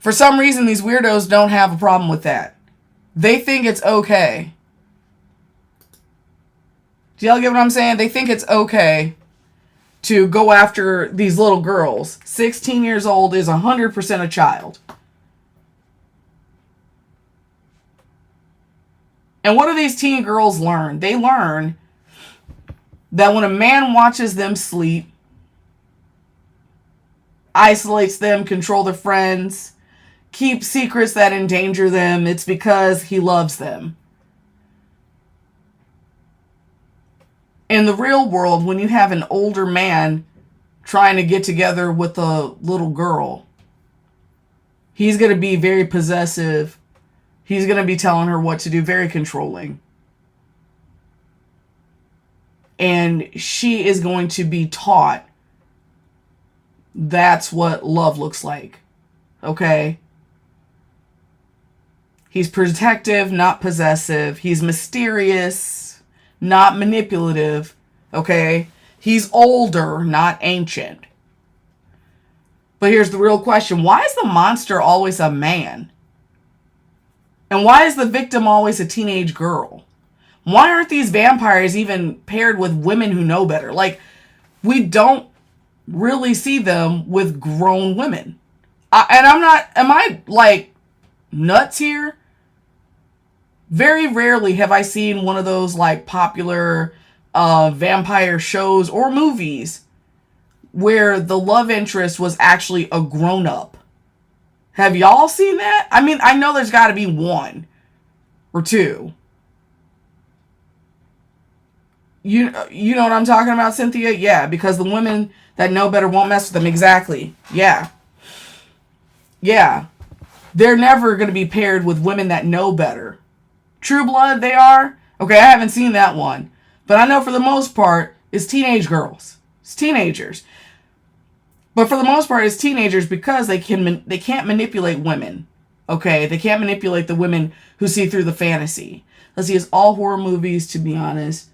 For some reason, these weirdos don't have a problem with that. They think it's okay. Do y'all get what I'm saying? They think it's okay to go after these little girls. 16 years old is 100% a child. And what do these teen girls learn? They learn that when a man watches them sleep, isolates them, control their friends, keep secrets that endanger them, it's because he loves them. In the real world, when you have an older man trying to get together with a little girl, he's going to be very possessive. He's going to be telling her what to do, very controlling. And she is going to be taught that's what love looks like. Okay? He's protective, not possessive. He's mysterious, not manipulative. Okay? He's older, not ancient. But here's the real question. Why is the monster always a man? And why is the victim always a teenage girl? Why aren't these vampires even paired with women who know better? Like, we don't really see them with grown women. Am I like nuts here? Very rarely have I seen one of those like popular vampire shows or movies where the love interest was actually a grown-up. Have y'all seen that? I mean, I know there's got to be one or two. You know what I'm talking about, Cynthia? Yeah, because the women that know better won't mess with them. Exactly. Yeah. Yeah. They're never going to be paired with women that know better. True Blood, they are? Okay, I haven't seen that one. But I know for the most part, it's teenage girls. It's teenagers. But for the most part, it's teenagers because they can't manipulate women. Okay? They can't manipulate the women who see through the fantasy. Let's see, it's all horror movies, to be honest.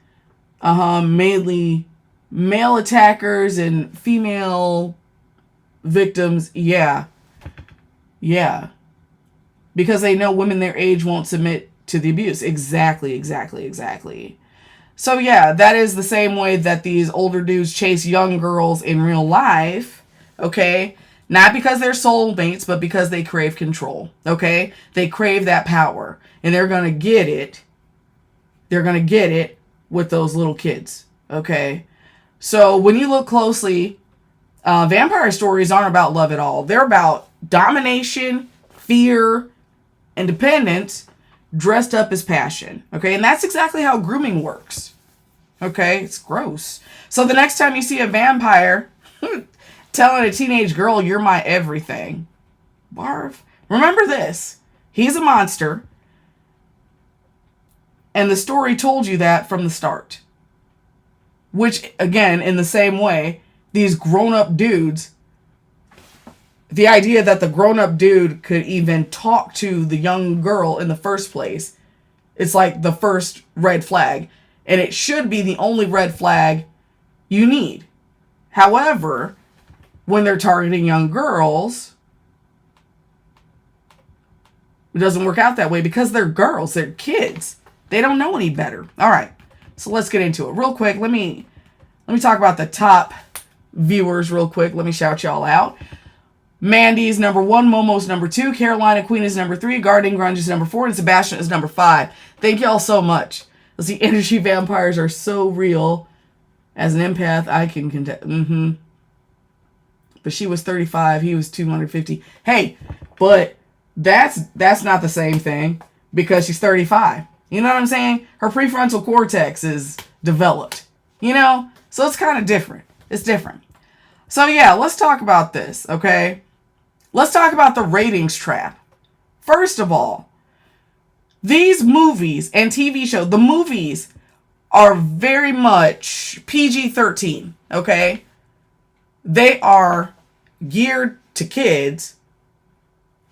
Mainly male attackers and female victims. Yeah. Yeah. Because they know women their age won't submit to the abuse. Exactly. So yeah, that is the same way that these older dudes chase young girls in real life. Okay? Not because they're soulmates, but because they crave control. Okay? They crave that power. And they're going to get it. They're going to get it with those little kids. Okay? So when you look closely, vampire stories aren't about love at all. They're about domination, fear, and dependence dressed up as passion. Okay? And that's exactly how grooming works. Okay? It's gross. So the next time you see a vampire telling a teenage girl, you're my everything. Barf. Remember this. He's a monster. And the story told you that from the start. Which, again, in the same way, these grown-up dudes, the idea that the grown-up dude could even talk to the young girl in the first place, it's like the first red flag. And it should be the only red flag you need. However, when they're targeting young girls, it doesn't work out that way because they're girls, they're kids. They don't know any better. All right, so let's get into it real quick. Let me talk about the top viewers real quick. Let me shout y'all out. Mandy's number 1, Momo's number 2, Carolina Queen is number 3, Garden Grunge is number 4, and Sebastian is number 5. Thank y'all so much. Let's see, energy vampires are so real. As an empath, I can contest. But she was 35, he was 250. Hey, but that's not the same thing because she's 35. You know what I'm saying? Her prefrontal cortex is developed. You know? So it's kind of different. It's different. So yeah, let's talk about this, okay? Let's talk about the ratings trap. First of all, these movies and TV shows, the movies are very much PG-13, okay? They are geared to kids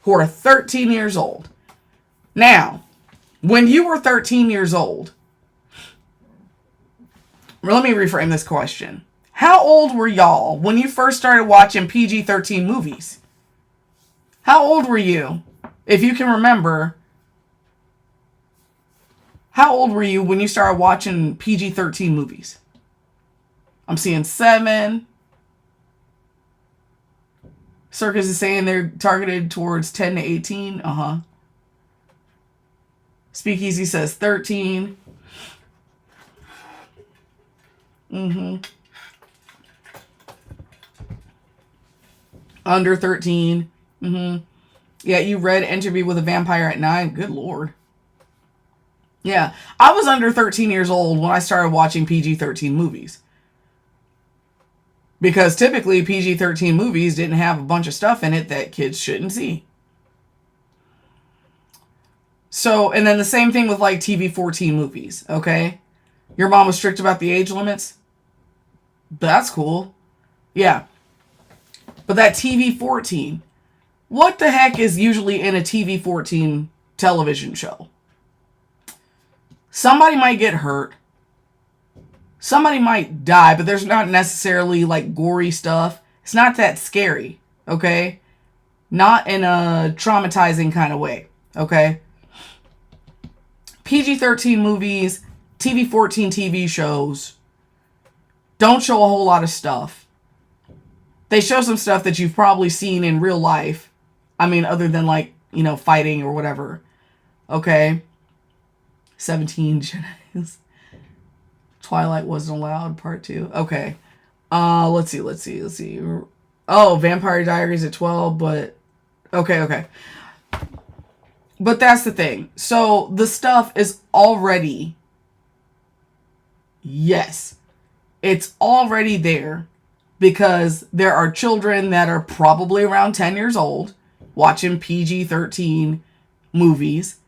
who are 13 years old. Now, when you were 13 years old, let me reframe this question. How old were y'all when you first started watching PG-13 movies? How old were you? If you can remember, how old were you when you started watching PG-13 movies? I'm seeing 7. Circus is saying they're targeted towards 10 to 18. Speakeasy says 13. Under 13. Yeah, you read Interview with a Vampire at 9. Good Lord. Yeah, I was under 13 years old when I started watching PG-13 movies. Because typically PG-13 movies didn't have a bunch of stuff in it that kids shouldn't see. So, and then the same thing with like TV-14 movies, okay? Your mom was strict about the age limits? That's cool. Yeah. But that TV-14, what the heck is usually in a TV-14 television show? Somebody might get hurt. Somebody might die, but there's not necessarily like gory stuff. It's not that scary, okay? Not in a traumatizing kind of way, okay? PG-13 movies, TV-14 TV shows don't show a whole lot of stuff. They show some stuff that you've probably seen in real life. I mean, other than like, fighting or whatever. Okay? 17 Jedi's. Twilight wasn't allowed, part 2. Okay. Let's see. Oh, Vampire Diaries at 12, but... Okay. But that's the thing. So, the stuff is already... Yes. It's already there. Because there are children that are probably around 10 years old watching PG-13 movies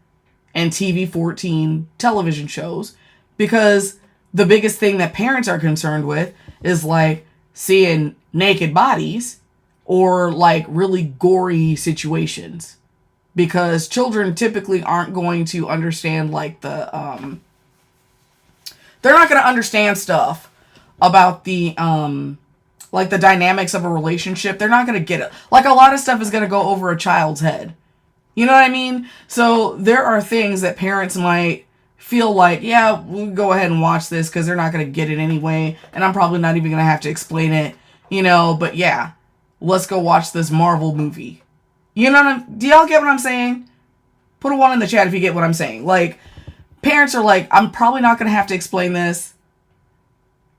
and TV-14 television shows. Because the biggest thing that parents are concerned with is like seeing naked bodies or like really gory situations. Because children typically aren't going to understand like they're not going to understand stuff about the like the dynamics of a relationship. They're not going to get it. Like a lot of stuff is going to go over a child's head. You know what I mean? So there are things that parents might feel like, yeah, we'll go ahead and watch this because they're not going to get it anyway. And I'm probably not even going to have to explain it, but yeah, let's go watch this Marvel movie. Do y'all get what I'm saying? Put a 1 in the chat if you get what I'm saying. Like, parents are like, I'm probably not going to have to explain this.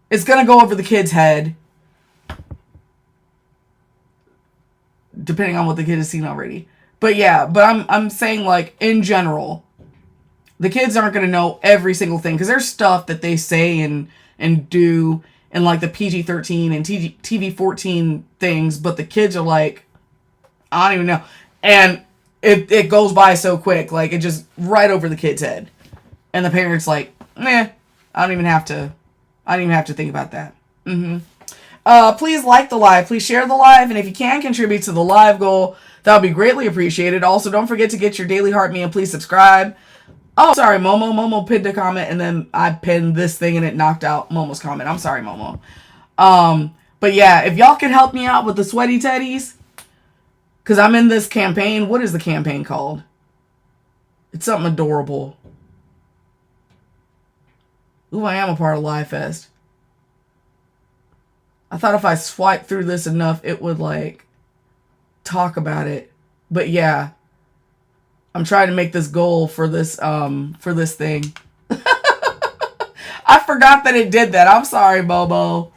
It's going to go over the kid's head. Depending on what the kid has seen already. But yeah, I'm saying like, in general, the kids aren't going to know every single thing. Because there's stuff that they say and do in like the PG-13 and TV-14 things. But the kids are like, I don't even know. And it goes by so quick. Like, it just right over the kid's head. And the parents like, I don't even have to think about that. Please like the live. Please share the live. And if you can contribute to the live goal, that would be greatly appreciated. Also, don't forget to get your daily heart me and please subscribe. Oh, sorry, Momo. Momo pinned a comment and then I pinned this thing and it knocked out Momo's comment. I'm sorry, Momo. But yeah, if y'all can help me out with the sweaty teddies, because I'm in this campaign. What is the campaign called? It's something adorable. Ooh, I am a part of Live Fest. I thought if I swipe through this enough, it would like talk about it. But yeah, I'm trying to make this goal for this thing. I forgot that it did that. I'm sorry, Bobo.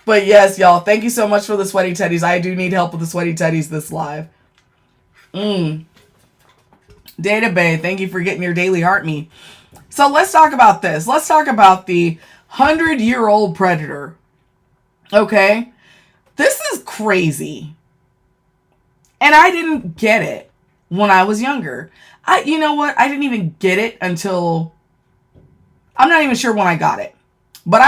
But yes, y'all, thank you so much for the sweaty teddies. I do need help with the sweaty teddies this live. Data Bay, thank you for getting your daily heart me. So let's talk about this. Let's talk about the 100-year-old predator. Okay? This is crazy. And I didn't get it when I was younger. You know what? I didn't even get it until... I'm not even sure when I got it. But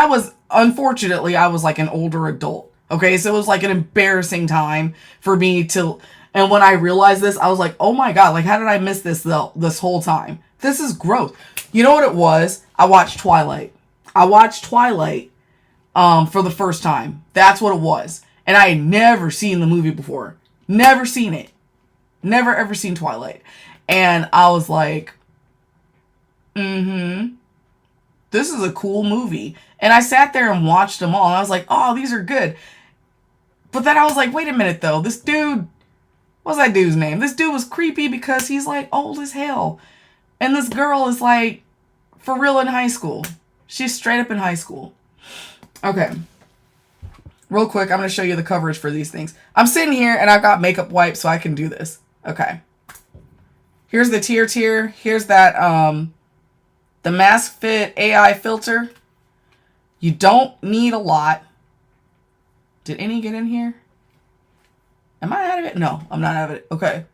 unfortunately, I was like an older adult. Okay? So it was like an embarrassing time for me to... And when I realized this, I was like, oh my God, like how did I miss this this whole time? This is gross. You know what it was? I watched Twilight. For the first time. That's what it was. And I had never seen the movie before. Never seen it. Never ever seen Twilight. And I was like, this is a cool movie. And I sat there and watched them all. And I was like, oh, these are good. But then I was like, wait a minute though. This dude, what's that dude's name? This dude was creepy because he's like old as hell. And this girl is like for real in high school. She's straight up in high school. Okay. Real quick, I'm going to show you the coverage for these things. I'm sitting here and I've got makeup wipes so I can do this. Okay. Here's the tier. Here's that, the Mask Fit AI filter. You don't need a lot. Did any get in here? Am I out of it? No, I'm not out of it. Okay.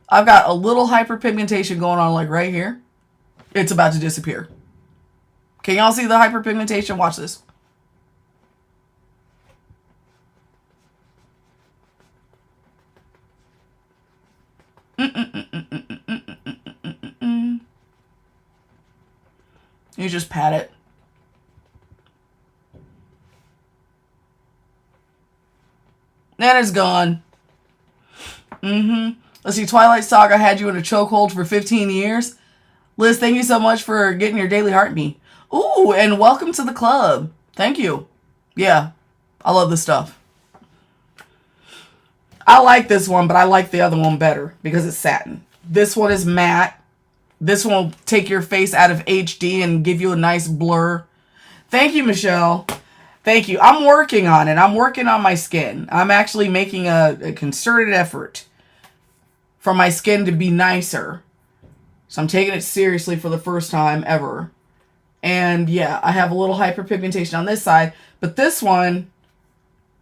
I've got a little hyperpigmentation going on like right here. It's about to disappear. Can y'all see the hyperpigmentation? Watch this. You just pat it. That is gone. Let's see. Twilight Saga had you in a chokehold for 15 years. Liz, thank you so much for getting your daily heart me. Ooh, and welcome to the club. Thank you. Yeah, I love this stuff. I like this one, but I like the other one better because it's satin. This one is matte. This one will take your face out of HD and give you a nice blur. Thank you, Michelle. Thank you. I'm working on it. I'm working on my skin. I'm actually making a concerted effort for my skin to be nicer. So I'm taking it seriously for the first time ever. And yeah, I have a little hyperpigmentation on this side. But this one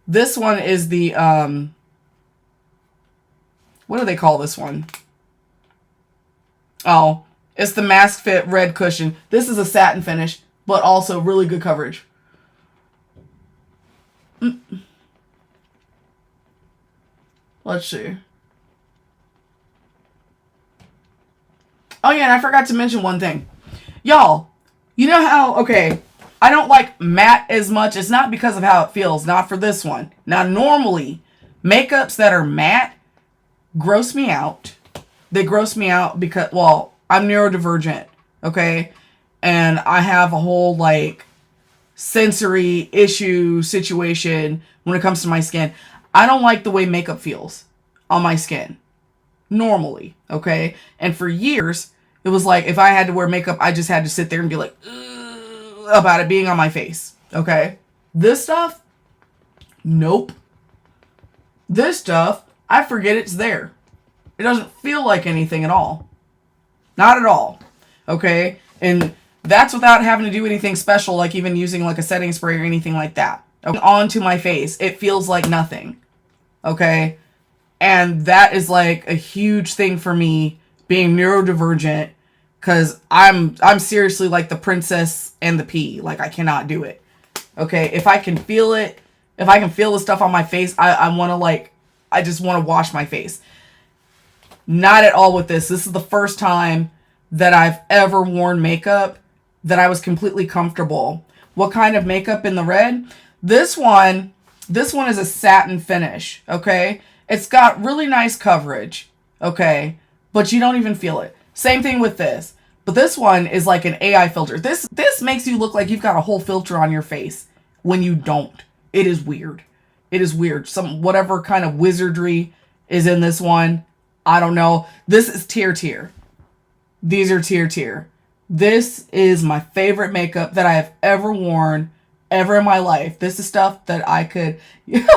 is the, what do they call this one? Oh, it's the Mask Fit Red Cushion. This is a satin finish, but also really good coverage. Let's see. Oh yeah, and I forgot to mention one thing. Y'all, you know how, okay, I don't like matte as much. It's not because of how it feels, not for this one. Now, normally, makeups that are matte gross me out. They gross me out because, well, I'm neurodivergent, okay? And I have a whole, like, sensory issue situation when it comes to my skin. I don't like the way makeup feels on my skin. Normally, okay? And for years, it was like, if I had to wear makeup, I just had to sit there and be like, ugh, about it being on my face, okay? This stuff, nope. This stuff, I forget it's there. It doesn't feel like anything at all. Not at all. Okay? And that's without having to do anything special, like even using like a setting spray or anything like that. Okay? Onto my face, it feels like nothing. Okay? And that is like a huge thing for me, being neurodivergent, because I'm seriously like the princess and the pea. Like, I cannot do it. Okay? If I can feel it, if I can feel the stuff on my face, I want to like, I just want to wash my face. Not at all with this. This is the first time that I've ever worn makeup that I was completely comfortable. What kind of makeup in the red? This one is a satin finish, okay? It's got really nice coverage, okay? But you don't even feel it. Same thing with this. But this one is like an AI filter. This makes you look like you've got a whole filter on your face when you don't. It is weird. It is weird. Whatever kind of wizardry is in this one, I don't know. This is tier. These are tier. This is my favorite makeup that I have ever worn, ever in my life. This is stuff that I could...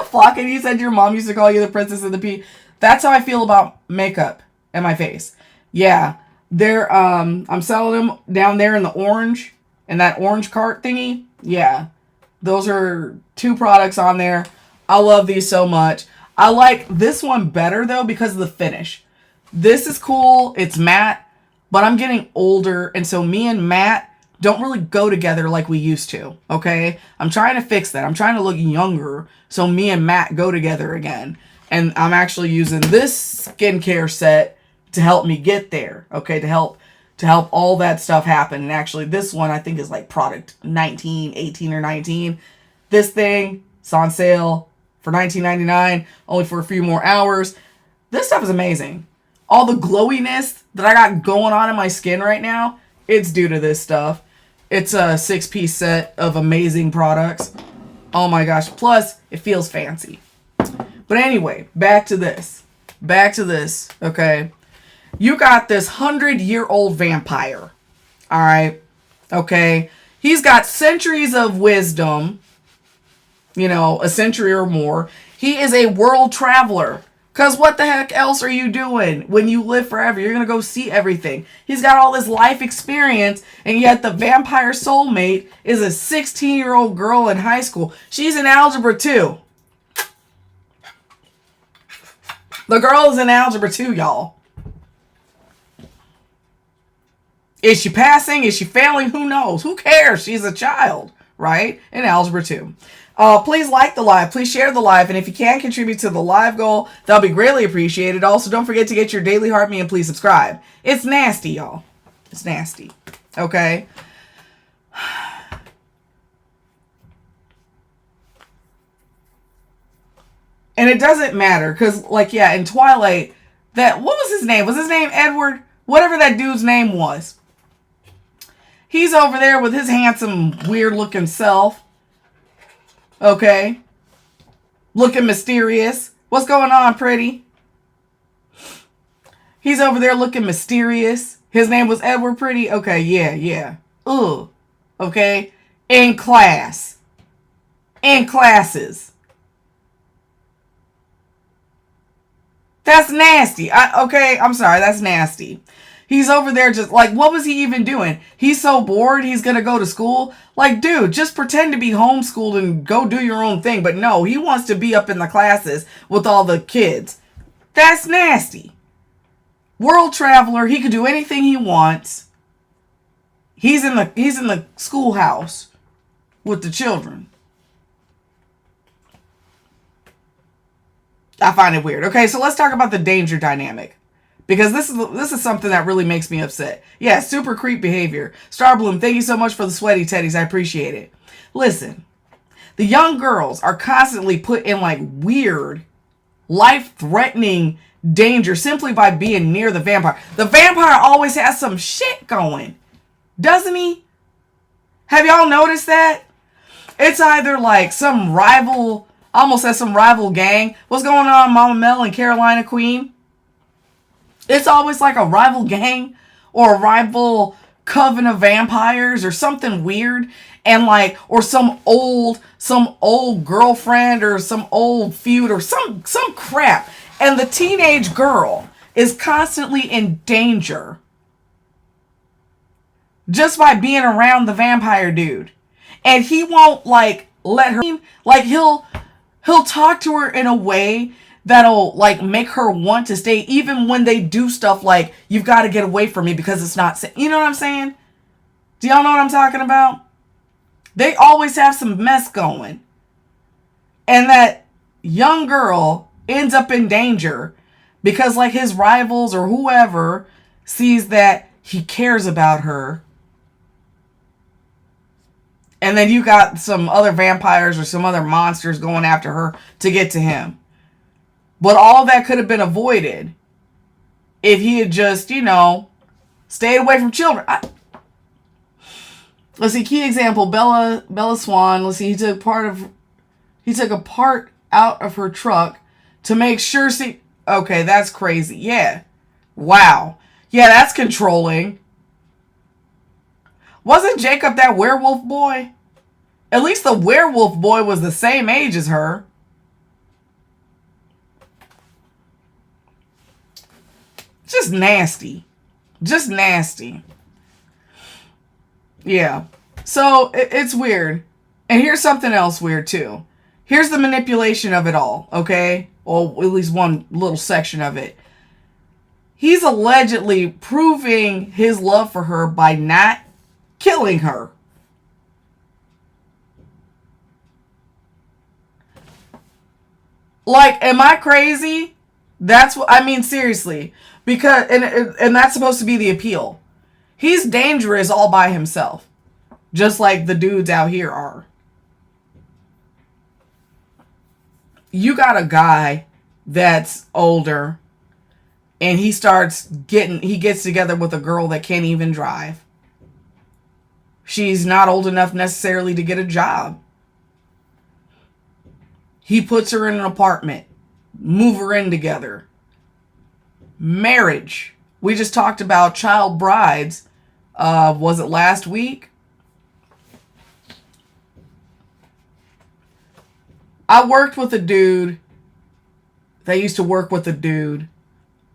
Flockin', you said your mom used to call you the princess of the pea. That's how I feel about makeup and my face. Yeah. They're, I'm selling them down there in the orange, in that orange cart thingy. Yeah. Those are 2 products on there. I love these so much. I like this one better, though, because of the finish. This is cool. It's matte, but I'm getting older, and so me and matte don't really go together like we used to, okay? I'm trying to fix that. I'm trying to look younger, so me and matte go together again. And I'm actually using this skincare set to help me get there, okay? To help all that stuff happen. And actually, this one, I think, is like product 19, 18, or 19. This thing, it's on sale. for $19.99, only for a few more hours. This stuff is amazing. All the glowiness that I got going on in my skin right now, it's due to this stuff. It's a 6-piece set of amazing products. Oh my gosh. Plus, it feels fancy. But anyway, back to this. Okay. You got this 100-year-old vampire. All right. Okay. He's got centuries of wisdom. A century or more. He is a world traveler. Because what the heck else are you doing when you live forever? You're going to go see everything. He's got all this life experience, and yet the vampire soulmate is a 16-year-old girl in high school. She's in algebra 2. The girl is in algebra 2, y'all. Is she passing? Is she failing? Who knows? Who cares? She's a child, right? In algebra 2. Please like the live. Please share the live. And if you can contribute to the live goal, that'll be greatly appreciated. Also, don't forget to get your daily heart me and please subscribe. It's nasty, y'all. It's nasty. Okay? And it doesn't matter. Because, in Twilight, what was his name? Was his name Edward? Whatever that dude's name was. He's over there with his handsome, weird-looking self. Okay. Looking mysterious. What's going on, pretty? He's over there looking mysterious. His name was Edward Pretty? Okay, yeah. Ugh. Okay. In class. In classes. That's nasty. I'm sorry. That's nasty. He's over there just what was he even doing? He's so bored he's going to go to school. Dude, just pretend to be homeschooled and go do your own thing. But no, he wants to be up in the classes with all the kids. That's nasty. World traveler. He could do anything he wants. He's in the schoolhouse with the children. I find it weird. Okay, so let's talk about the danger dynamic. Because this is something that really makes me upset. Yeah, super creep behavior. Starbloom, thank you so much for the sweaty teddies. I appreciate it. Listen, the young girls are constantly put in weird, life-threatening danger simply by being near the vampire. The vampire always has some shit going, doesn't he? Have y'all noticed that? It's either some rival, almost as some rival gang. What's going on, Mama Mel and Carolina Queen? It's always a rival gang or a rival coven of vampires or something weird. And or some old girlfriend or some old feud or some crap. And the teenage girl is constantly in danger just by being around the vampire dude. And he won't let her, he'll talk to her in a way that'll make her want to stay even when they do stuff you've got to get away from me because it's not safe. You know what I'm saying? Do y'all know what I'm talking about? They always have some mess going. And that young girl ends up in danger because his rivals or whoever sees that he cares about her. And then you got some other vampires or some other monsters going after her to get to him. But all that could have been avoided if he had just, stayed away from children. Let's see, key example, Bella Swan. Let's see, he took a part out of her truck to make sure okay, that's crazy. Yeah. Wow. Yeah, that's controlling. Wasn't Jacob that werewolf boy? At least the werewolf boy was the same age as her. Just nasty. Yeah. So, it's weird. And here's something else weird, too. Here's the manipulation of it all, okay? Or at least one little section of it. He's allegedly proving his love for her by not killing her. Am I crazy? That's what I mean, seriously. Because and that's supposed to be the appeal. He's dangerous all by himself. Just like the dudes out here are. You got a guy that's older and he gets together with a girl that can't even drive. She's not old enough necessarily to get a job. He puts her in an apartment, move her in together. Marriage. We just talked about child brides. Was it last week? I worked with a dude that used to work with a dude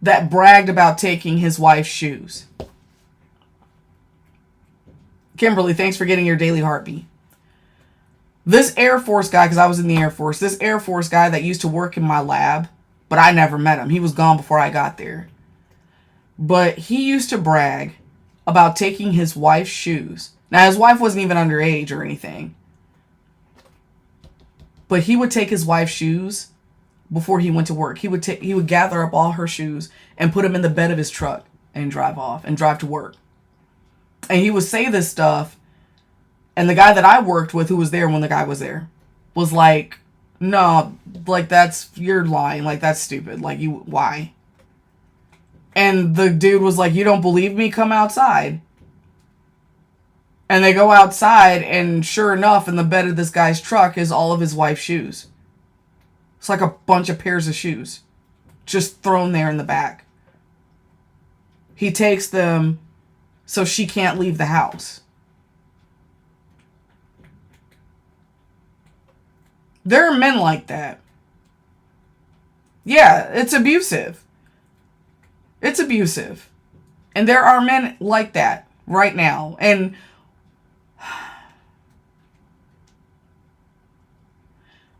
that bragged about taking his wife's shoes. Kimberly, thanks for getting your daily heartbeat. This Air Force guy, because I was in the Air Force, this Air Force guy that used to work in my lab, but I never met him. He was gone before I got there. But he used to brag about taking his wife's shoes. Now, his wife wasn't even underage or anything. But he would take his wife's shoes before he went to work. He would gather up all her shoes and put them in the bed of his truck and drive off and drive to work. And he would say this stuff. And the guy that I worked with, who was there when the guy was there, was like, no, like, you're lying. Like, that's stupid. Like, why? And the dude was like, you don't believe me? Come outside. And they go outside, and sure enough, in the bed of this guy's truck is all of his wife's shoes. It's like a bunch of pairs of shoes just thrown there in the back. He takes them so she can't leave the house. There are men like that. Yeah, it's abusive. It's abusive. And there are men like that right now. And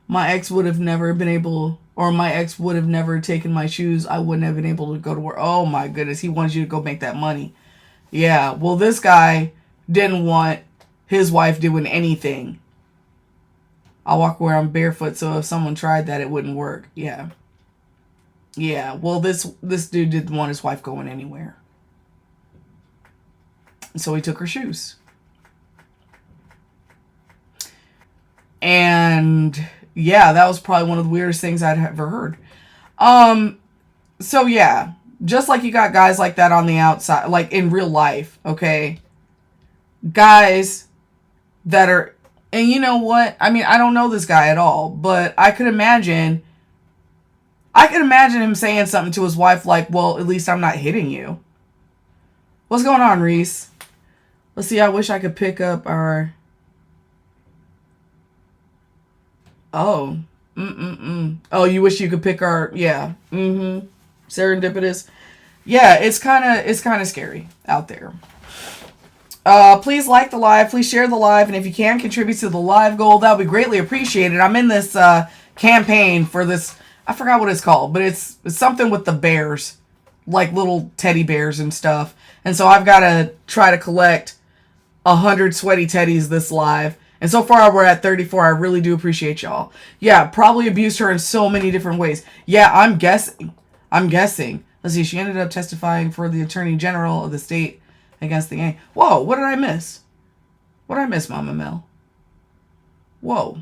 my ex would have never been able, or my ex would have never taken my shoes. I wouldn't have been able to go to work. Oh my goodness, he wanted you to go make that money. Yeah, well, this guy didn't want his wife doing anything. I walk around barefoot, so if someone tried that, it wouldn't work. Yeah. Yeah, well, this dude didn't want his wife going anywhere. So he took her shoes. And yeah, that was probably one of the weirdest things I'd ever heard. So yeah, just like you got guys like that on the outside, like in real life, okay? Guys that are, and you know what? I mean, I don't know this guy at all, but I could imagine him saying something to his wife like, well, at least I'm not hitting you. What's going on, Reese? Let's see, I wish I could pick up our... Oh. Oh, you wish you could pick our... Yeah. Serendipitous. Yeah, it's kind of scary out there. Please like the live. Please share the live. And if you can contribute to the live goal, that would be greatly appreciated. I'm in this campaign for this... I forgot what it's called, but it's something with the bears. Like little teddy bears and stuff. And so I've got to try to collect 100 sweaty teddies this live. And so far we're at 34. I really do appreciate y'all. Yeah, probably abused her in so many different ways. Yeah, I'm guessing. Let's see, she ended up testifying for the Attorney General of the state against the gang. Whoa, what did I miss? What did I miss, Mama Mel? Whoa.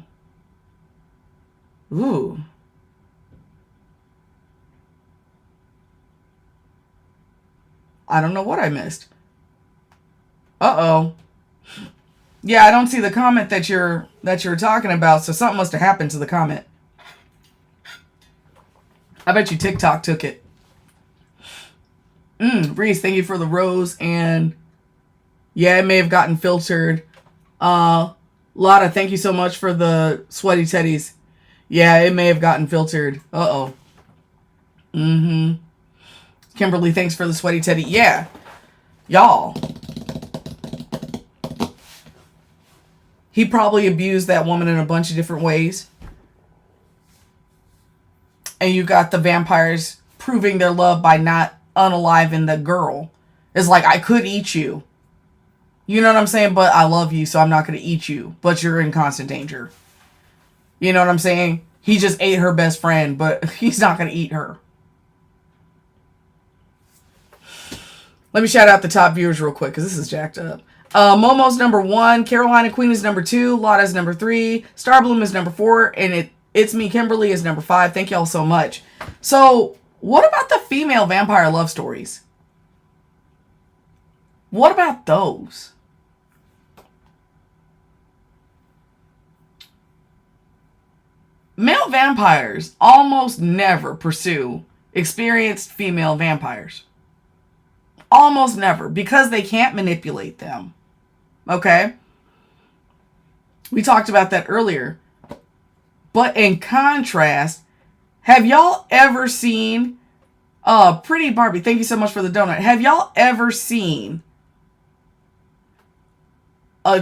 Ooh. I don't know what I missed. Uh-oh. Yeah, I don't see the comment that you're talking about, so something must have happened to the comment. I bet you TikTok took it. Reese, thank you for the rose, and yeah, it may have gotten filtered. Lotta, thank you so much for the sweaty teddies. Yeah, it may have gotten filtered. Uh-oh. Kimberly, thanks for the sweaty teddy. Yeah. Y'all. He probably abused that woman in a bunch of different ways. And you got the vampires proving their love by not unaliving the girl. It's like, I could eat you. You know what I'm saying? But I love you, so I'm not going to eat you. But you're in constant danger. You know what I'm saying? He just ate her best friend, but he's not going to eat her. Let me shout out the top viewers real quick, because this is jacked up. Momo's number 1. Carolina Queen is number 2. Lotta's number 3. Starbloom is number 4. And It's Me, Kimberly is number 5. Thank y'all so much. So, what about the female vampire love stories? What about those? Male vampires almost never pursue experienced female vampires. Almost never, because they can't manipulate them. Okay? We talked about that earlier. But in contrast, have y'all ever seen Pretty Barbie, thank you so much for the donut. Have y'all ever seen a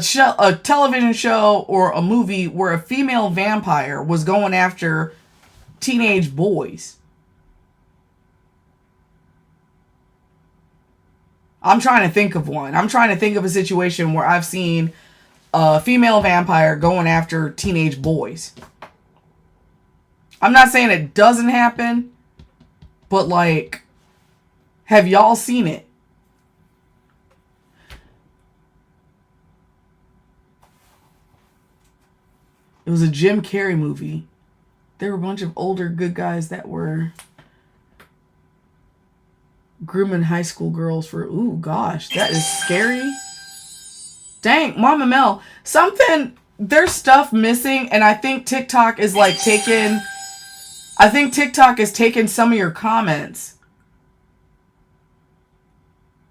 television show or a movie where a female vampire was going after teenage boys? I'm trying to think of one. I'm trying to think of a situation where I've seen a female vampire going after teenage boys. I'm not saying it doesn't happen, but like, have y'all seen it? It was a Jim Carrey movie. There were a bunch of older good guys that were grooming high school girls for, ooh, gosh, that is scary. Dang, Mama Mel, there's stuff missing, and I think TikTok is like taking some of your comments.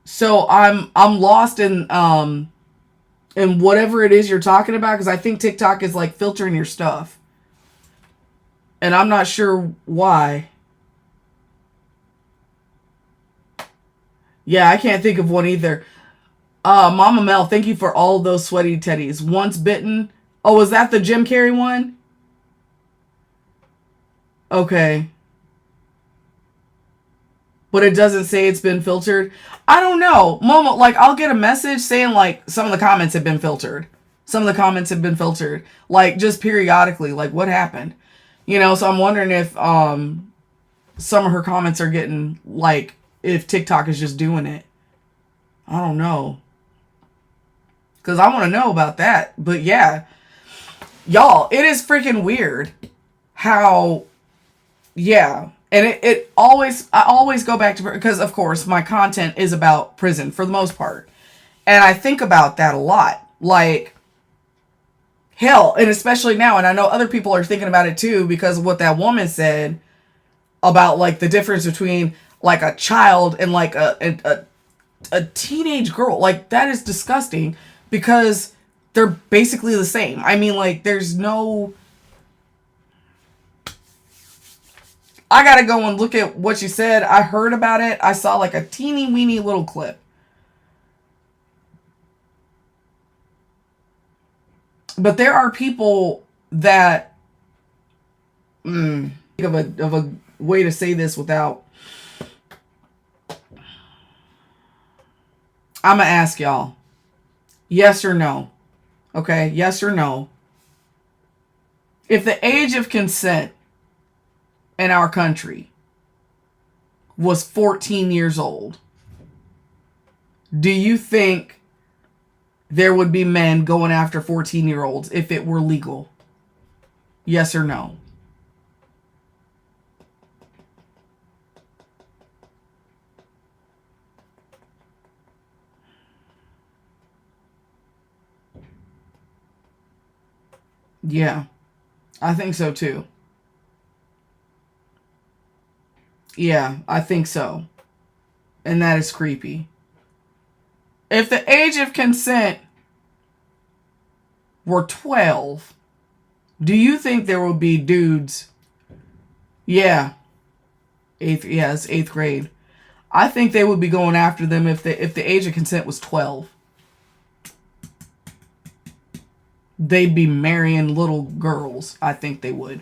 So I'm lost in whatever it is you're talking about, because I think TikTok is like filtering your stuff. And I'm not sure why. Yeah, I can't think of one either. Mama Mel, thank you for all those sweaty teddies. Once Bitten. Oh, was that the Jim Carrey one? Okay. But it doesn't say it's been filtered. I don't know. Momo, like, I'll get a message saying, like, some of the comments have been filtered. Like, just periodically. Like, what happened? You know, so I'm wondering if some of her comments are getting, like, if TikTok is just doing it. I don't know. Because I want to know about that. But yeah. Y'all, it is freaking weird how, yeah. And I always go back to, because of course my content is about prison for the most part. And I think about that a lot. Like, hell, and especially now, and I know other people are thinking about it too, because of what that woman said about like the difference between like a child and like a teenage girl. Like, that is disgusting, because they're basically the same. I mean, like, there's no... I gotta go and look at what you said. I heard about it. I saw like a teeny weeny little clip. But there are people that... of a way to say this without... I'm gonna ask y'all. Yes or no? Okay, yes or no? If the age of consent in our country was 14 years old, do you think there would be men going after 14-year-olds if it were legal? Yes or no? Yeah, I think so too. Yeah, I think so. And that is creepy. If the age of consent were 12, do you think there would be dudes? Yeah. It's 8th grade. I think they would be going after them if the age of consent was 12. They'd be marrying little girls. I think they would.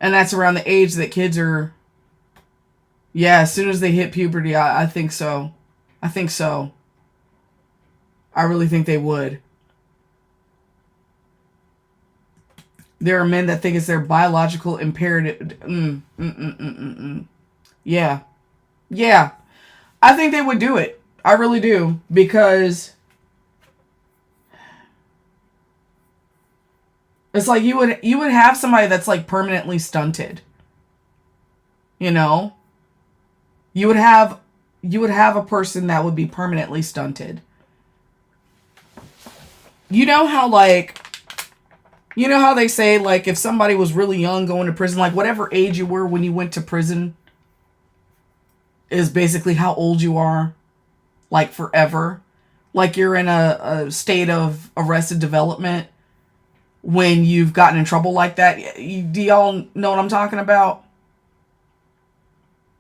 And that's around the age that kids are... Yeah, as soon as they hit puberty, I think so. I think so. I really think they would. There are men that think it's their biological imperative. Yeah. Yeah. I think they would do it. I really do. Because it's like you would have somebody that's like permanently stunted. You know? You would have a person that would be permanently stunted. You know how like you know how they say like if somebody was really young going to prison, like whatever age you were when you went to prison is basically how old you are, like forever. Like you're in a state of arrested development when you've gotten in trouble like that. Do y'all know what I'm talking about?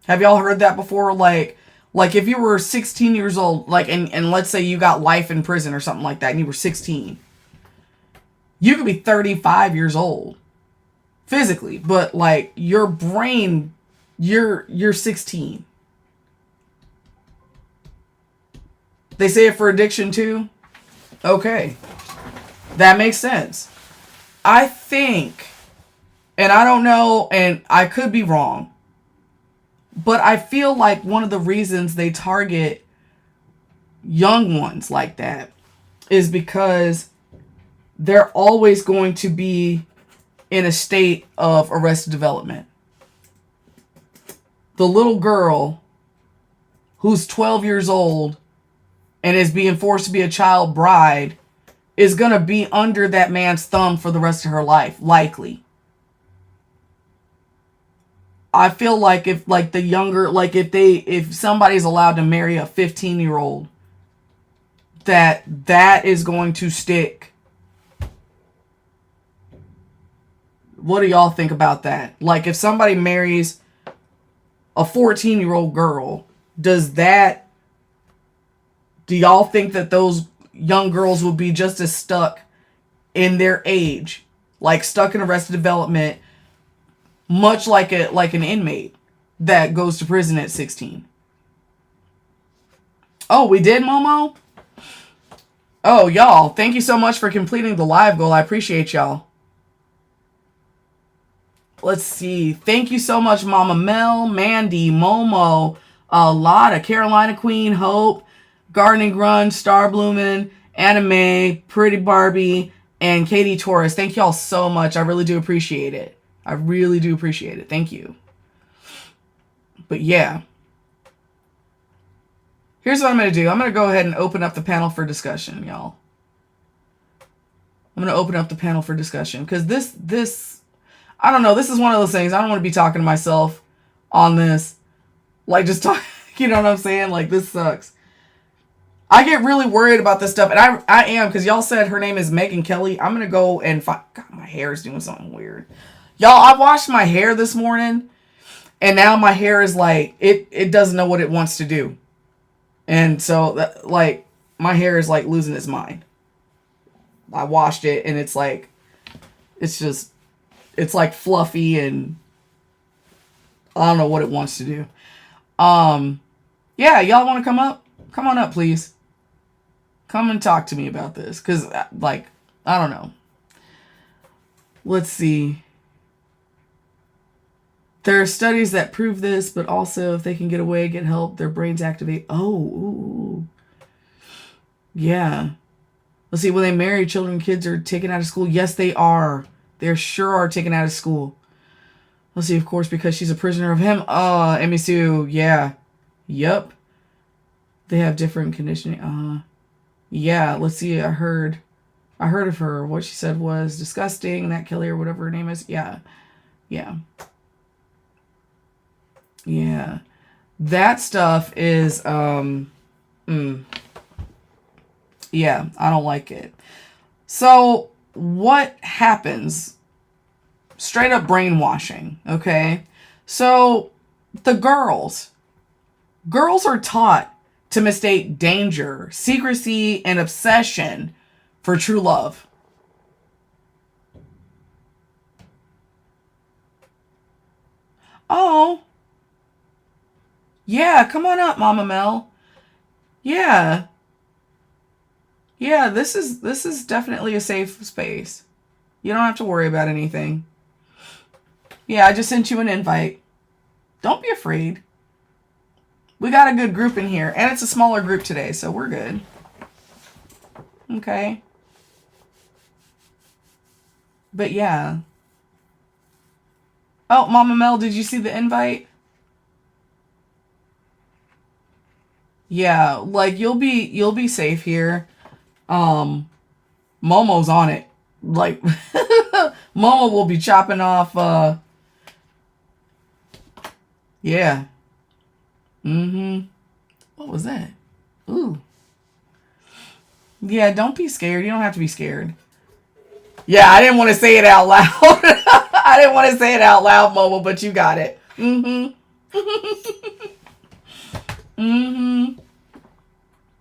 Have y'all heard that before? Like if you were 16 years old, like and let's say you got life in prison or something like that, and you were 16, you could be 35 years old physically, but like your brain, you're 16. They say it for addiction too. Okay, that makes sense. I think, and I don't know, and I could be wrong, but I feel like one of the reasons they target young ones like that is because they're always going to be in a state of arrested development. The little girl who's 12 years old and is being forced to be a child bride is going to be under that man's thumb for the rest of her life, likely. I feel like if like the younger, like if somebody's allowed to marry a 15-year-old, that is going to stick. What do y'all think about that? Like if somebody marries a 14-year-old girl, do y'all think that those young girls will be just as stuck in their age, like stuck in arrested development, much like an inmate that goes to prison at 16? Oh, we did, Momo? Oh, y'all, thank you so much for completing the live goal. I appreciate y'all. Let's see. Thank you so much, Mama Mel, Mandy, Momo, Lotta, Carolina Queen, Hope, Gardening Grunge, Star Bloomin', Anime, Pretty Barbie, and Katie Torres. Thank y'all so much. I really do appreciate it. I really do appreciate it. Thank you. But yeah. Here's what I'm going to do. I'm going to go ahead and open up the panel for discussion, y'all. I'm going to open up the panel for discussion. Because this, I don't know. This is one of those things. I don't want to be talking to myself on this. Like, just talk, you know what I'm saying? Like, this sucks. I get really worried about this stuff. And I am, because y'all said her name is Megan Kelly. I'm going to go and find, God, my hair is doing something weird. Y'all, I washed my hair this morning. And now my hair is like, it doesn't know what it wants to do. And so, like, my hair is, like, losing its mind. I washed it, and it's, like, it's like, fluffy, and I don't know what it wants to do. Yeah, y'all want to come up? Come on up, please. Come and talk to me about this, because, like, I don't know. Let's see. There are studies that prove this, but also if they can get away, get help, their brains activate. Oh, ooh. Yeah. Let's see, when they marry, children, kids are taken out of school. Yes, they are. They sure are taken out of school. Let's see, of course, because she's a prisoner of him. Emisu, yeah. Yup. They have different conditioning. Yeah, let's see, I heard of her. What she said was disgusting. That Kelly or whatever her name is. Yeah. Yeah. Yeah. That stuff is, yeah, I don't like it. So, what happens? Straight up brainwashing, okay? So, the girls are taught to mistake danger, secrecy, and obsession for true love. Oh. Yeah, come on up, Mama Mel. Yeah. Yeah, this is definitely a safe space. You don't have to worry about anything. Yeah, I just sent you an invite. Don't be afraid. We got a good group in here. And it's a smaller group today, so we're good. Okay. But yeah. Oh, Mama Mel, did you see the invite? Yeah, like you'll be safe here. Momo's on it. Like Momo will be chopping off yeah. What was that? Ooh. Yeah, don't be scared. You don't have to be scared. Yeah, I didn't want to say it out loud. I didn't want to say it out loud, Momo, but you got it.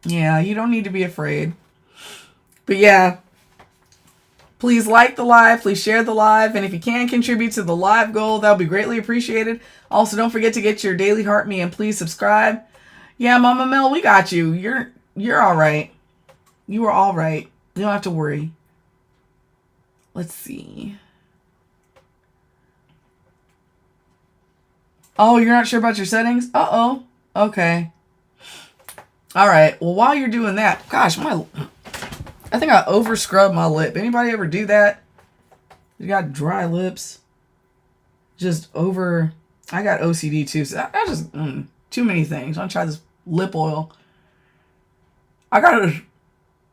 Yeah, you don't need to be afraid. But yeah, please like the live, please share the live, and if you can contribute to the live goal, that would be greatly appreciated. Also, don't forget to get your daily heart me and please subscribe. Yeah, Mama Mel, we got you. You're all right. You are all right. You don't have to worry. Let's see. Oh, you're not sure about your settings? Uh-oh. Okay. All right. Well, while you're doing that, gosh, I think I over scrubbed my lip. Anybody ever do that? You got dry lips. Just over. I got OCD too. So I just too many things. I'm try this lip oil. I got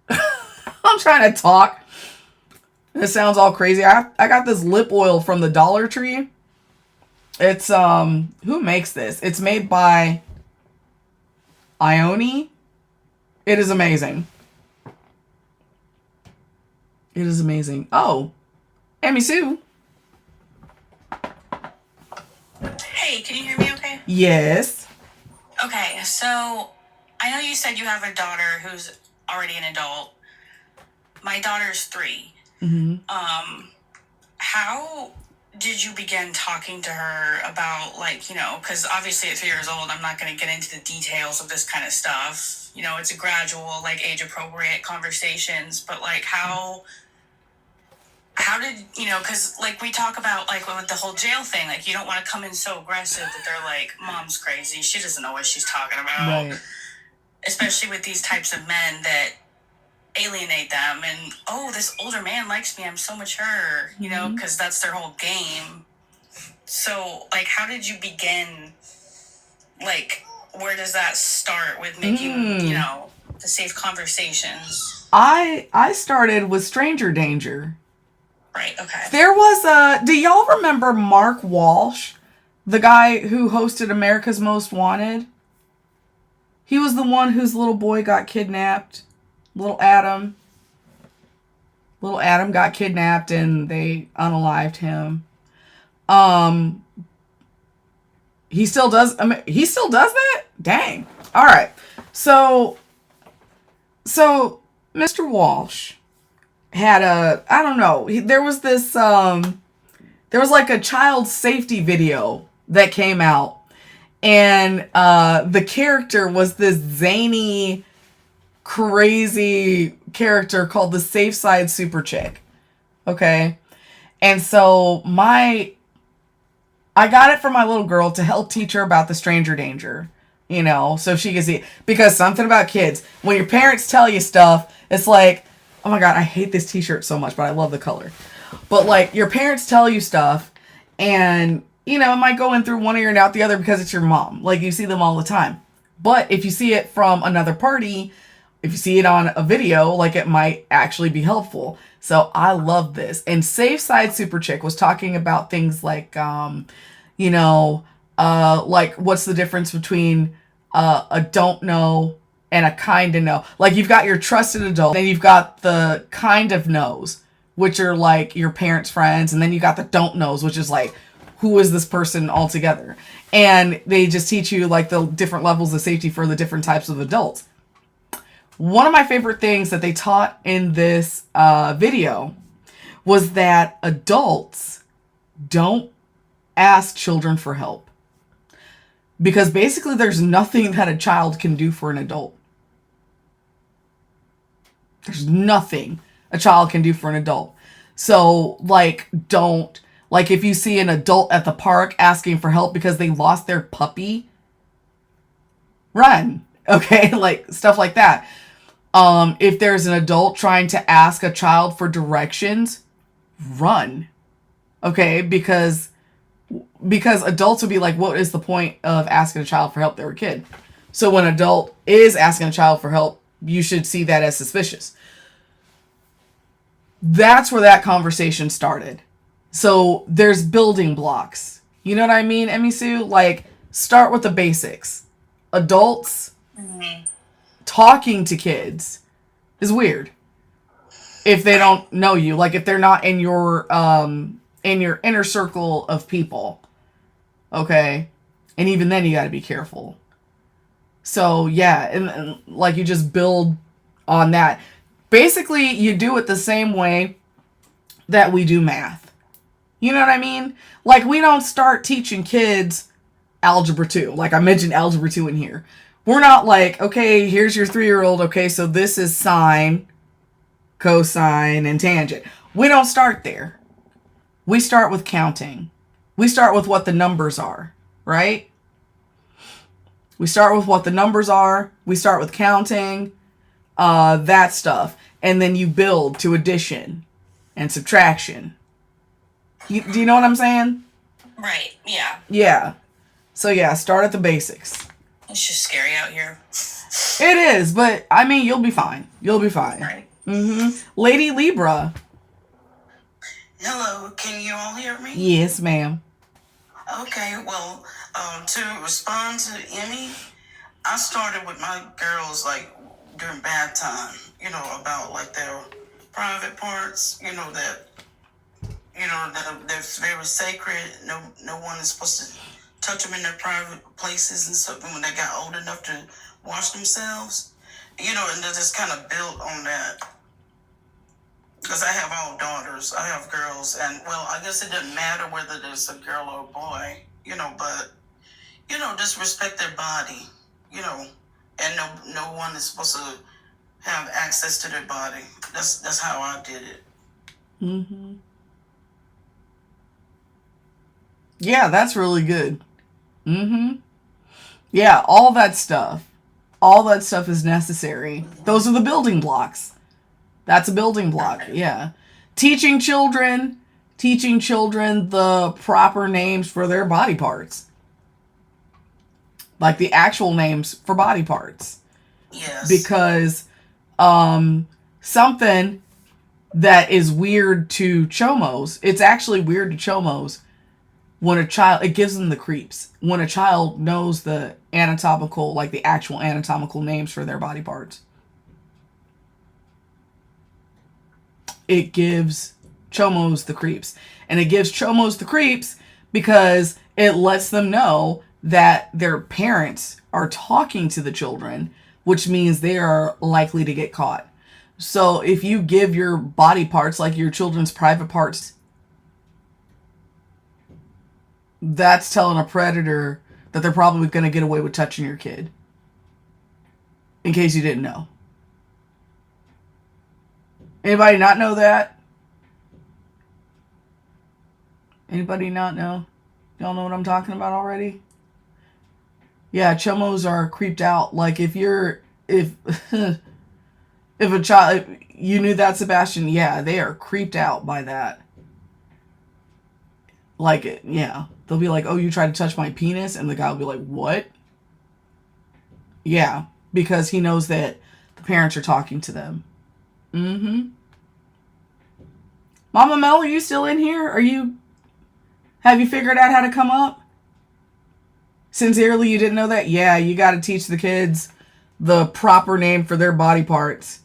I'm trying to talk. This sounds all crazy. I got this lip oil from the Dollar Tree. It's who makes this? It's made by Ione. It is amazing. It is amazing. Oh, Amy Sue. Hey, can you hear me okay? Yes. Okay, so I know you said you have a daughter who's already an adult. My daughter's 3. How did you begin talking to her about, like, you know, because obviously at 3 years old, I'm not going to get into the details of this kind of stuff. You know, it's a gradual, like, age-appropriate conversations, but, like, how did, you know, because, like, we talk about, like, with the whole jail thing, like, you don't want to come in so aggressive that they're like, Mom's crazy, she doesn't know what she's talking about. Right. Especially with these types of men that alienate them and, oh, this older man likes me, I'm so mature, you know, because that's their whole game. So, like, how did you begin, like, where does that start with making, you know, the safe conversations? I started with stranger danger. Right, okay. There was do y'all remember Mark Walsh, the guy who hosted America's Most Wanted? He was the one whose little boy got kidnapped. Little Adam got kidnapped and they unalived him. He still does that? Dang. All right. So Mr. Walsh had I don't know. There was this there was like a child safety video that came out, and the character was this zany, crazy character called the Safe Side Super Chick. Okay. And so I got it for my little girl to help teach her about the stranger danger, you know, so she can see, because something about kids, when your parents tell you stuff, it's like, oh my God, I hate this t-shirt so much, but I love the color. But like, your parents tell you stuff and, you know, it might go in through one ear and out the other because it's your mom. Like, you see them all the time. But if you see it from another party, if you see it on a video, like, it might actually be helpful. So I love this. And Safe Side Super Chick was talking about things like, you know, like, what's the difference between a don't know and a kind of know? Like, you've got your trusted adult, then you've got the kind of knows, which are like your parents' friends, and then you got the don't knows, which is like, who is this person altogether? And they just teach you like the different levels of safety for the different types of adults. One of my favorite things that they taught in this video was that adults don't ask children for help. Because basically there's nothing that a child can do for an adult. There's nothing a child can do for an adult. So, like, don't, like, if you see an adult at the park asking for help because they lost their puppy, run. Okay, like stuff like that. If there's an adult trying to ask a child for directions, run. Okay, because adults would be like, what is the point of asking a child for help? They're a kid. So when an adult is asking a child for help, you should see that as suspicious. That's where that conversation started. So there's building blocks. You know what I mean, Emmy Sue? Like, start with the basics. Adults talking to kids is weird if they don't know you. Like, if they're not in your inner circle of people. Okay? And even then you got to be careful. So, yeah, and like you just build on that. Basically, you do it the same way that we do math. You know what I mean? Like, we don't start teaching kids algebra 2. Like, I mentioned algebra 2 in here. We're not like, okay, here's your 3-year-old. Okay, so this is sine, cosine, and tangent. We don't start there. We start with counting. We start with what the numbers are, right? We start with what the numbers are. We start with counting, that stuff. And then you build to addition and subtraction. Do you know what I'm saying? Right, yeah. Yeah. So yeah, start at the basics. It's just scary out here. It is, but I mean, you'll be fine. You'll be fine. Right. Lady Libra. Hello, can you all hear me? Yes, ma'am. Okay, well, to respond to Emmy, I started with my girls, like, during bath time, about, like, their private parts, that they're very sacred. No one is supposed to touch them in their private places and stuff when they got old enough to wash themselves. And they just kind of built on that. Because I have all daughters. I have girls. And, well, I guess it doesn't matter whether there's a girl or a boy, but, just respect their body, and no one is supposed to have access to their body. That's how I did it. Yeah, that's really good. Yeah, all that stuff. All that stuff is necessary. Those are the building blocks. That's a building block, yeah. Teaching children the proper names for their body parts. Like the actual names for body parts. Yes. Because something that is weird to chomos, it's actually weird to chomos when a child, it gives them the creeps. When a child knows the anatomical, like the actual anatomical names for their body parts. It gives chomos the creeps. And it gives chomos the creeps because it lets them know that their parents are talking to the children, which means they are likely to get caught. So if you give your body parts, like your children's private parts, that's telling a predator that they're probably going to get away with touching your kid. In case you didn't know. Anybody not know that? Anybody not know? Y'all know what I'm talking about already? Yeah, chomos are creeped out. Like if if a child, you knew that, Sebastian, yeah, they are creeped out by that. Like, yeah, they'll be like, oh, you tried to touch my penis? And the guy will be like, what? Yeah, because he knows that the parents are talking to them. Mama Mel, are you still in here? Have you figured out how to come up? Sincerely, you didn't know that? Yeah, you got to teach the kids the proper name for their body parts.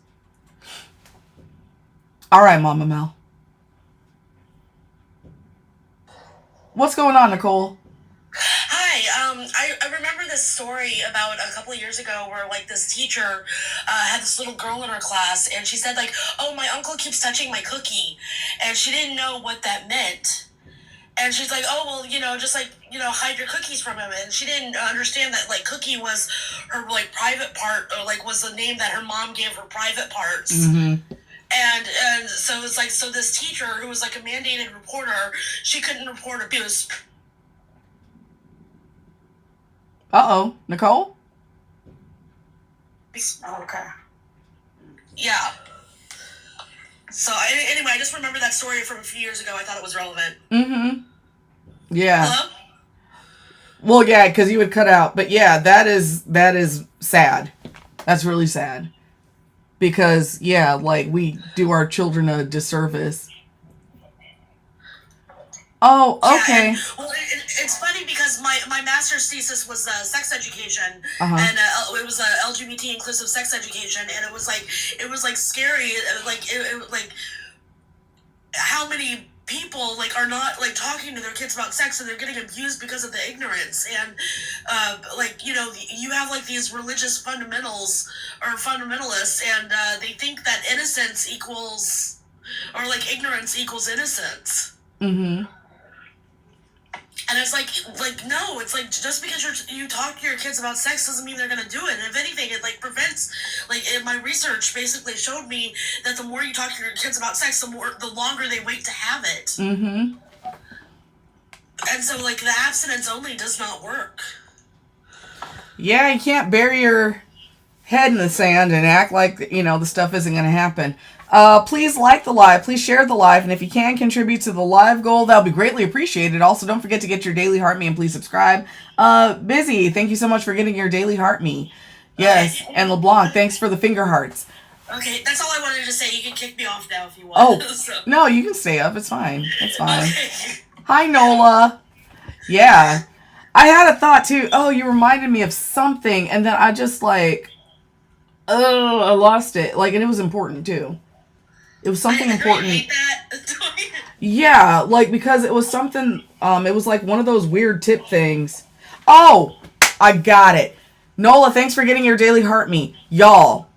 All right, Mama Mel. What's going on, Nicole? Hi, I remember this story about a couple of years ago where, like, this teacher had this little girl in her class, and she said, like, oh, my uncle keeps touching my cookie, and she didn't know what that meant. And she's like, oh, well, just, like, hide your cookies from him. And she didn't understand that, like, cookie was her, like, private part, or, like, was the name that her mom gave her private parts. And so it's like, so this teacher, who was, like, a mandated reporter, she couldn't report abuse. Uh-oh. Nicole? Okay. Yeah. So anyway, I just remember that story from a few years ago. I thought it was relevant. Mm-hmm. Yeah. Hello? Well, yeah, because you would cut out. But yeah, that is sad. That's really sad. Because, yeah, like, we do our children a disservice. Oh, Yeah, and okay. well, it's funny because my master's thesis was sex education, Uh-huh. and it was LGBT inclusive sex education, and it was like scary, like how many people like are not like talking to their kids about sex, and they're getting abused because of the ignorance, and like you have like these religious fundamentals or fundamentalists, and they think that innocence equals or like ignorance equals innocence. Mm-hmm. And it's like no, it's like just because you talk to your kids about sex doesn't mean they're gonna do it. And if anything, it like prevents. Like my research basically showed me that the more you talk to your kids about sex, the longer they wait to have it. Mm-hmm. And so like the abstinence only does not work. Yeah, you can't bury your head in the sand and act like, the stuff isn't going to happen. Please like the live. Please share the live. And if you can contribute to the live goal, that'll be greatly appreciated. Also, don't forget to get your daily heart me and please subscribe. Busy, thank you so much for getting your daily heart me. Yes. Okay. And LeBlanc, thanks for the finger hearts. Okay, that's all I wanted to say. You can kick me off now if you want. Oh, so. No, you can stay up. It's fine. It's fine. Okay. Hi, Nola. Yeah. I had a thought, too. Oh, you reminded me of something. And then I just, I lost it. And it was important, too. It was something important. I hate that. Yeah, because it was something, it was one of those weird tip things. Oh, I got it. Nola, thanks for getting your daily heart me. Y'all,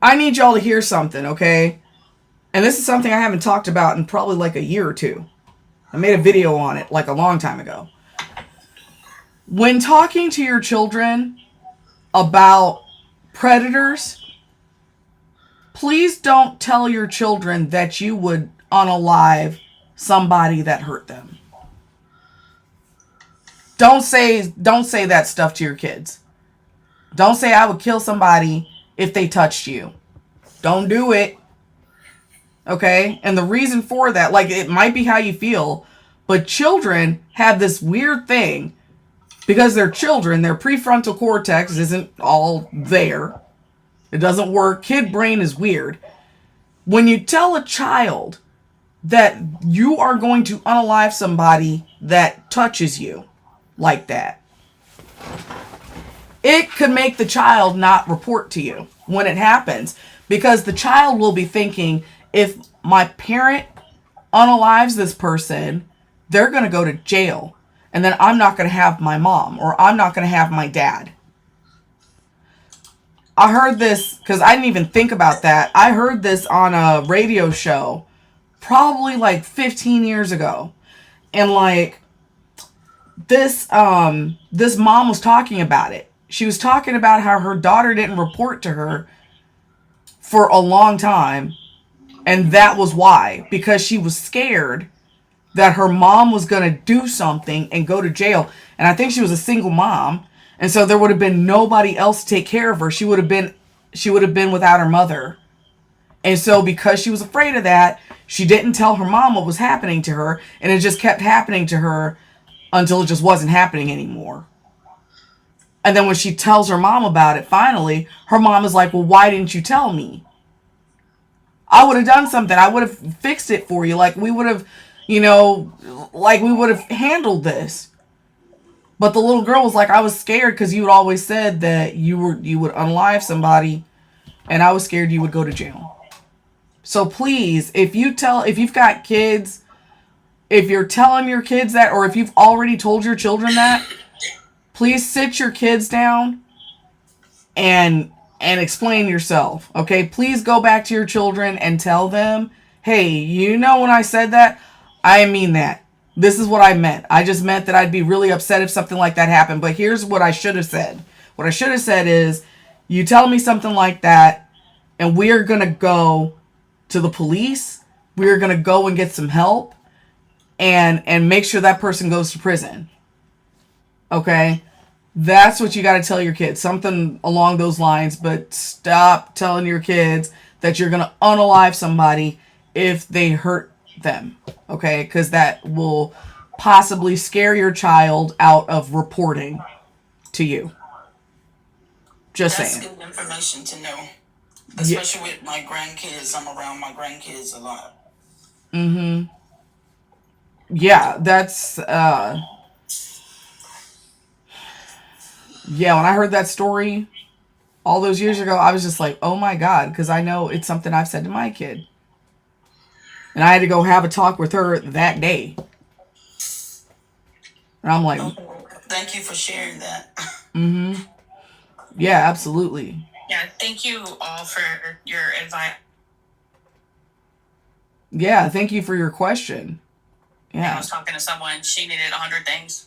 I need y'all to hear something, okay? And this is something I haven't talked about in probably a year or two. I made a video on it a long time ago. When talking to your children about predators, please don't tell your children that you would unalive somebody that hurt them. Don't say that stuff to your kids. Don't say I would kill somebody if they touched you. Don't do it. Okay? And the reason for that, it might be how you feel, but children have this weird thing because they're children, their prefrontal cortex isn't all there. It doesn't work. Kid brain is weird. When you tell a child that you are going to unalive somebody that touches you like that, it could make the child not report to you when it happens, because the child will be thinking, if my parent unalives this person, they're going to go to jail, and then I'm not going to have my mom, or I'm not going to have my dad. I heard this because I didn't even think about that. I heard this on a radio show probably 15 years ago. And this mom was talking about it. She was talking about how her daughter didn't report to her for a long time. And that was why. Because she was scared that her mom was going to do something and go to jail. And I think she was a single mom. And so there would have been nobody else to take care of her. She would have been without her mother. And so because she was afraid of that, she didn't tell her mom what was happening to her. And it just kept happening to her until it just wasn't happening anymore. And then when she tells her mom about it, finally, her mom is like, well, why didn't you tell me? I would have done something. I would have fixed it for you. We would have, we would have handled this. But the little girl was like, I was scared because you had always said that you would unalive somebody, and I was scared you would go to jail. So please, if you've got kids, if you're telling your kids that, or if you've already told your children that, please sit your kids down and explain yourself. Okay? Please go back to your children and tell them, hey, when I said that, I mean that. This is what I meant. I just meant that I'd be really upset if something like that happened. But here's what I should have said. What I should have said is, you tell me something like that, and we're going to go to the police. We're going to go and get some help and make sure that person goes to prison. Okay? That's what you got to tell your kids. Something along those lines. But stop telling your kids that you're going to unalive somebody if they hurt them. Okay? Because that will possibly scare your child out of reporting to you. Just That's saying. good information to know. Yeah. Especially with my grandkids. I'm around my grandkids a lot. Mm-hmm. Yeah, that's yeah, when I heard that story all those years ago, I was just like, oh my God, because I know it's something I've said to my kid. And I had to go have a talk with her that day. And I'm like, Thank you for sharing that. mm-hmm. Yeah, absolutely. Yeah, thank you all for your advice. Yeah, thank you for your question. I Yeah. was talking to someone, she needed 100 things.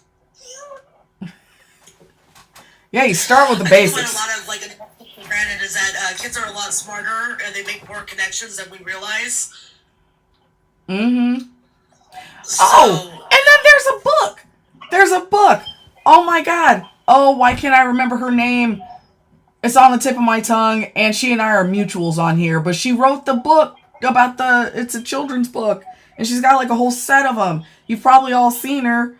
Yeah, you start with the I think basics. what a lot of like granted is that kids are a lot smarter and they make more connections than we realize. Mm-hmm. So, Oh, and then there's a book. There's a book. Oh my God. Oh, why can't I remember her name? It's on the tip of my tongue, and she and I are mutuals on here, but she wrote the book about it's a children's book, and she's got like a whole set of them. You've probably all seen her.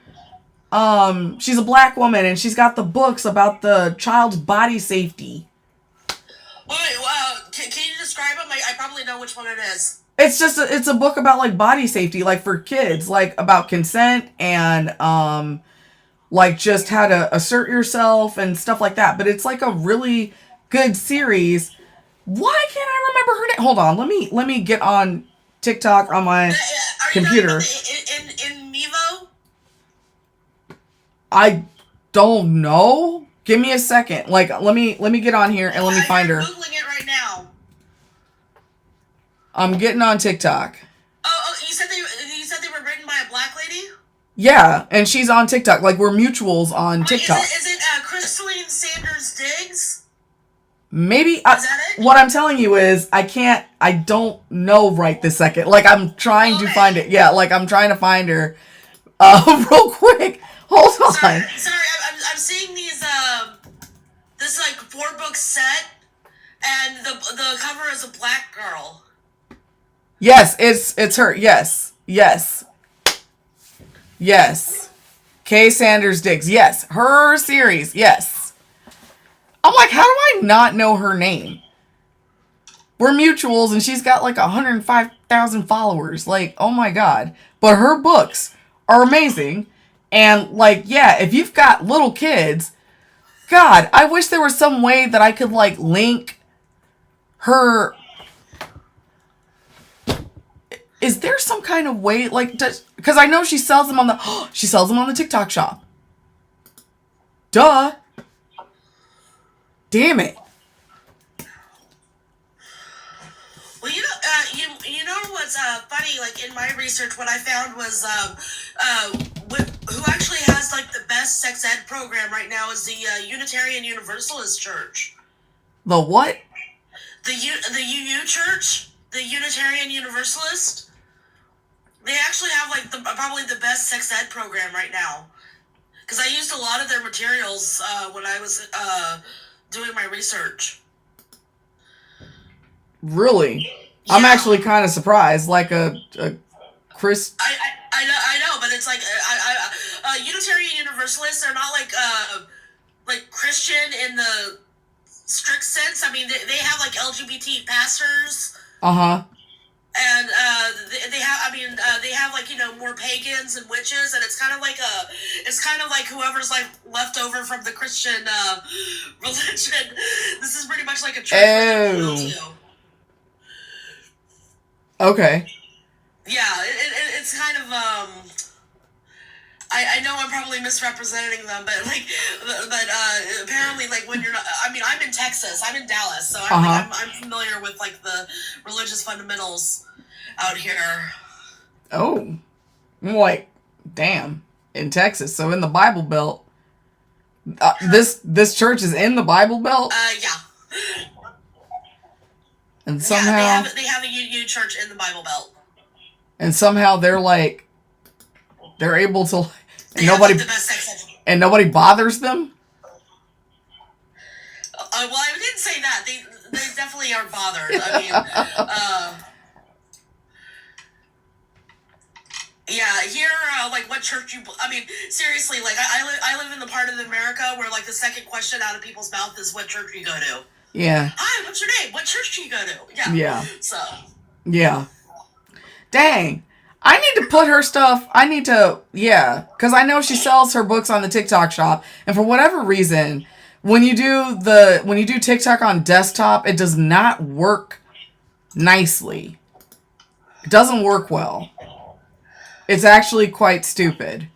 She's a black woman, and she's got the books about the child's body safety. wait, can you describe them? I probably know which one it is. It's a book about like body safety, like for kids, like about consent and like just how to assert yourself and stuff like that. But it's like a really good series. Why can't I remember her name? Hold on, let me get on TikTok on my computer. In Mevo? I don't know. Give me a second. Like let me get on here and let me find her. I'm Googling it right now. I'm getting on TikTok. Oh, you said they were written by a black lady? Yeah, and she's on TikTok. Like we're mutuals on TikTok. Is it Crystalline Sanders Diggs? Maybe Is that it? what I'm telling you is I don't know right this second. Like I'm trying to find it. Yeah, like I'm trying to find her. Real quick. Hold on. Sorry, I'm seeing these this like 4-book set, and the cover is a black girl. Yes, it's her. Yes. Kay Sanders Diggs. Yes, her series. Yes. I'm like, how do I not know her name? We're mutuals, and she's got like 105,000 followers. Like, oh my God. But her books are amazing. And like, yeah, if you've got little kids, God, I wish there was some way that I could like link her. Is there some kind of way, like, because I know she sells them on the TikTok shop. Duh. Damn it. Well, you know what's funny? Like in my research, what I found was who actually has like the best sex ed program right now is the Unitarian Universalist Church. The what? The UU Church, the Unitarian Universalist. They actually have like probably the best sex ed program right now. Because I used a lot of their materials when I was doing my research. Really? Yeah. I'm actually kind of surprised. Like a Chris. I know, but it's like Unitarian Universalists are not like Christian in the strict sense. I mean, they have like LGBT pastors. Uh-huh. And they have like, you know, more pagans and witches, and it's kind of like whoever's like left over from the Christian religion. This is pretty much like a church. Oh. Okay. Yeah, it's kind of I know I'm probably misrepresenting them, but apparently, like, when you're not, I mean, I'm in Texas, I'm in Dallas, so I'm familiar with like the religious fundamentals out here. Oh, like, damn, in Texas. So in the Bible Belt, this church is in the Bible Belt. Yeah. And somehow they have a UU church in the Bible Belt. And somehow they're able to, and nobody bothers them. well, I didn't say that. They definitely are bothered. I mean, yeah, here, like, what church you... I mean, seriously, like, I live in the part of America where, like, the second question out of people's mouth is what church you go to. Yeah. Hi, what's your name? What church do you go to? Yeah. Yeah. So. Yeah. Dang. I need to put her stuff... Yeah. Because I know she sells her books on the TikTok shop. And for whatever reason, when you do TikTok on desktop, it does not work nicely. It doesn't work well. It's actually quite stupid.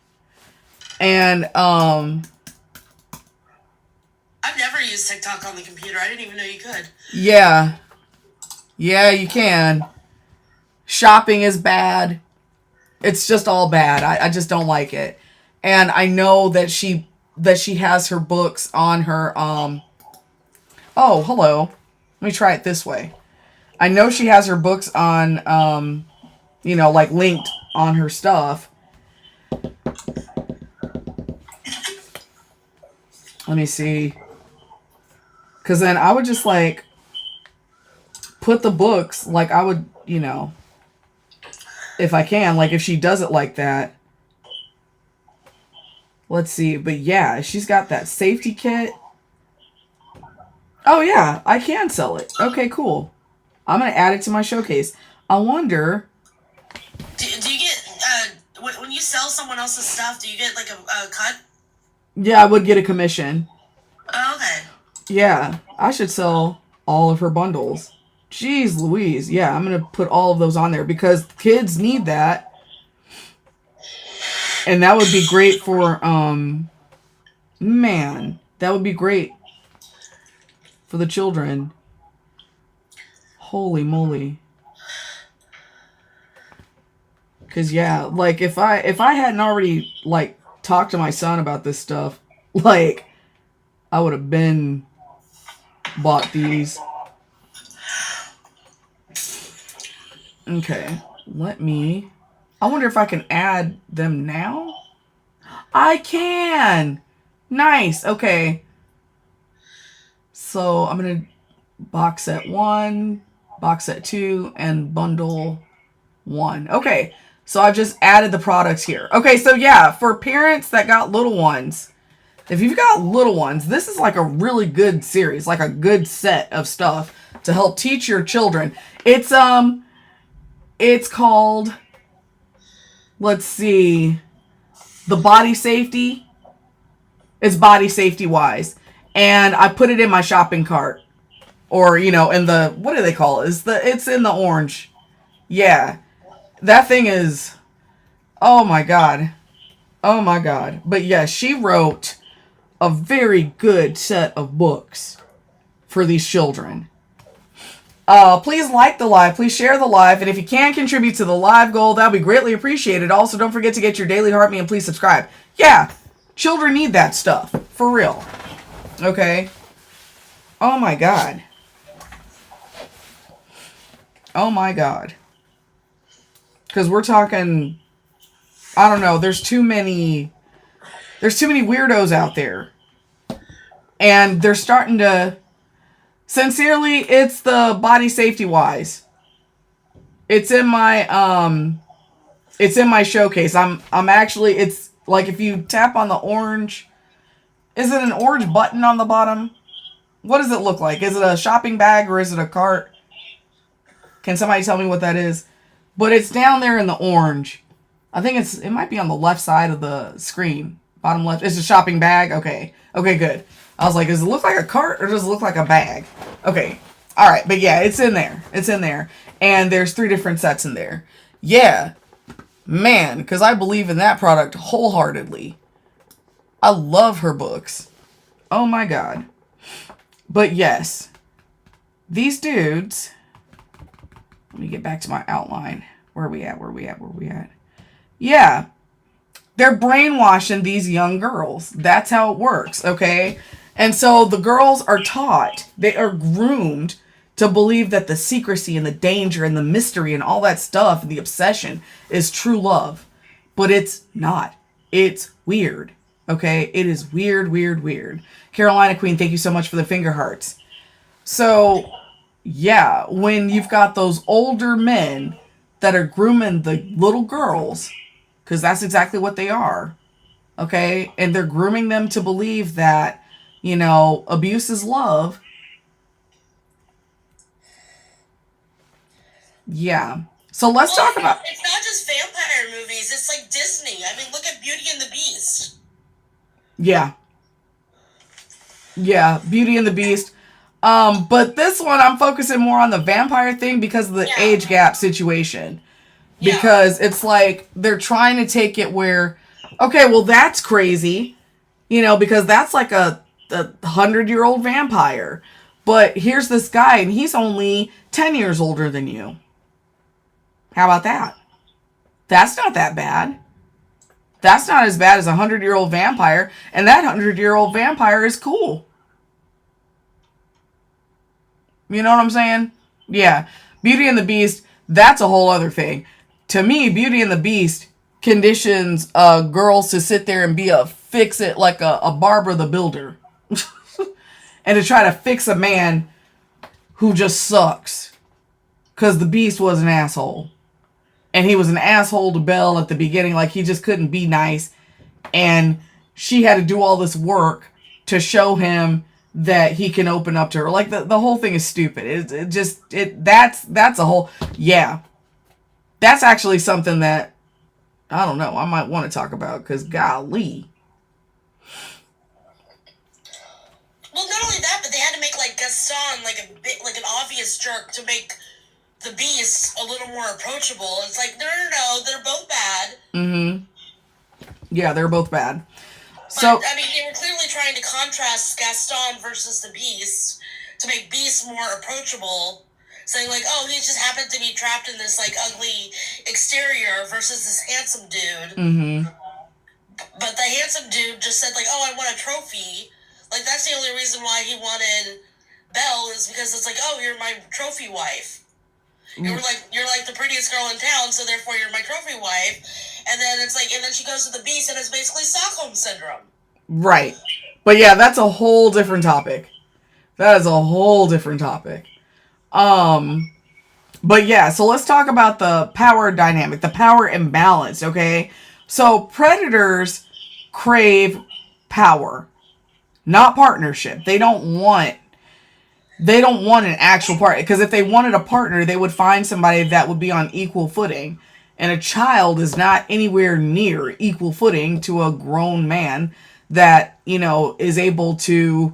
And, I've never used TikTok on the computer. I didn't even know you could. Yeah. Yeah, you can. Shopping is bad. It's just all bad. I just don't like it. And I know that she has her books on her, oh, hello. Let me try it this way. I know she has her books on, like linked on her stuff. Let me see. Because then I would just like put the books, like I would, if I can, like if she does it like that. Let's see. But yeah, she's got that safety kit. Oh yeah, I can sell it. Okay, cool. I'm going to add it to my showcase. I wonder... Do you get, when you sell someone else's stuff, do you get like a cut? Yeah, I would get a commission. Oh, okay. Yeah, I should sell all of her bundles. Jeez Louise. Yeah, I'm going to put all of those on there because kids need that. And that would be great for, man, that would be great for the children. Holy moly. Cause yeah, like if I hadn't already like talked to my son about this stuff, like I would have been bought these. Okay, I wonder if I can add them now? I can! Nice, okay. So I'm gonna box set 1, box set 2, and bundle 1. Okay. So I've just added the products here. Okay, so yeah, for parents that got little ones, if you've got little ones, this is like a really good series, like a good set of stuff to help teach your children. It's called, let's see, the Body Safety. It's Body Safety Wise. And I put it in my shopping cart. Or, in the, what do they call it? It's in the orange. Yeah. That thing is, oh my God. Oh my God. But yeah, she wrote a very good set of books for these children. Please like the live. Please share the live. And if you can contribute to the live goal, that would be greatly appreciated. Also, don't forget to get your daily heart me and please subscribe. Yeah, children need that stuff. For real. Okay. Oh my God. Oh my God. Because we're talking, I don't know, there's too many weirdos out there. And they're starting to, sincerely, it's the Body Safety Wise. It's in my showcase. I'm actually, it's like if you tap on the orange, is it an orange button on the bottom? What does it look like? Is it a shopping bag or is it a cart? Can somebody tell me what that is? But it's down there in the orange. I think it might be on the left side of the screen. Bottom left. It's a shopping bag? Okay. Okay, good. I was like, does it look like a cart or does it look like a bag? Okay. All right. But yeah, it's in there. It's in there. And there's 3 different sets in there. Yeah. Man, because I believe in that product wholeheartedly. I love her books. Oh my God. But yes. These dudes... Let me get back to my outline. Where are we at? Yeah. They're brainwashing these young girls. That's how it works, okay? And so the girls are taught, they are groomed to believe that the secrecy and the danger and the mystery and all that stuff and the obsession is true love. But it's not. It's weird. Okay, it is weird, weird, weird. Carolina Queen, thank you so much for the finger hearts. So, yeah, when you've got those older men that are grooming the little girls, because that's exactly what they are, okay, and they're grooming them to believe that, abuse is love. Yeah. So let's talk about. It's not just vampire movies. It's like Disney. I mean, look at Beauty and the Beast. Yeah. Yeah, Beauty and the Beast. But this one I'm focusing more on the vampire thing because of the age gap situation. Because it's like they're trying to take it where, okay, well that's crazy, because that's like a 100-year-old vampire. But here's this guy and he's only 10 years older than you. How about that? That's not that bad. That's not as bad as a 100-year-old vampire, and that 100-year-old vampire is cool. You know what I'm saying? Yeah. Beauty and the Beast, that's a whole other thing. To me, Beauty and the Beast conditions girls to sit there and be a fix-it like a Barbara the Builder. And to try to fix a man who just sucks. Because the Beast was an asshole. And he was an asshole to Belle at the beginning. Like, he just couldn't be nice. And she had to do all this work to show him that he can open up to her. Like, the whole thing is stupid. That's a whole... Yeah. That's actually something that, I don't know, I might want to talk about. Because, golly. Well, not only that, but they had to make, like, Gaston, like an obvious jerk to make the Beast a little more approachable. It's like, no, they're both bad. Mm-hmm. Yeah, they're both bad. So, I mean, they were clearly trying to contrast Gaston versus the Beast to make Beast more approachable, saying like, oh, he just happened to be trapped in this like ugly exterior versus this handsome dude. Mm-hmm. But the handsome dude just said like, oh, I want a trophy. Like, that's the only reason why he wanted Belle is because it's like, oh, you're my trophy wife. You're like the prettiest girl in town, so therefore you're my trophy wife. And then it's like, and then she goes to the Beast, and it's basically Stockholm syndrome. Right. But yeah, that's a whole different topic. That is a whole different topic. But yeah, so let's talk about the power dynamic, the power imbalance, okay? So predators crave power, not partnership. They don't want an actual partner. Because if they wanted a partner, they would find somebody that would be on equal footing. And a child is not anywhere near equal footing to a grown man that, is able to,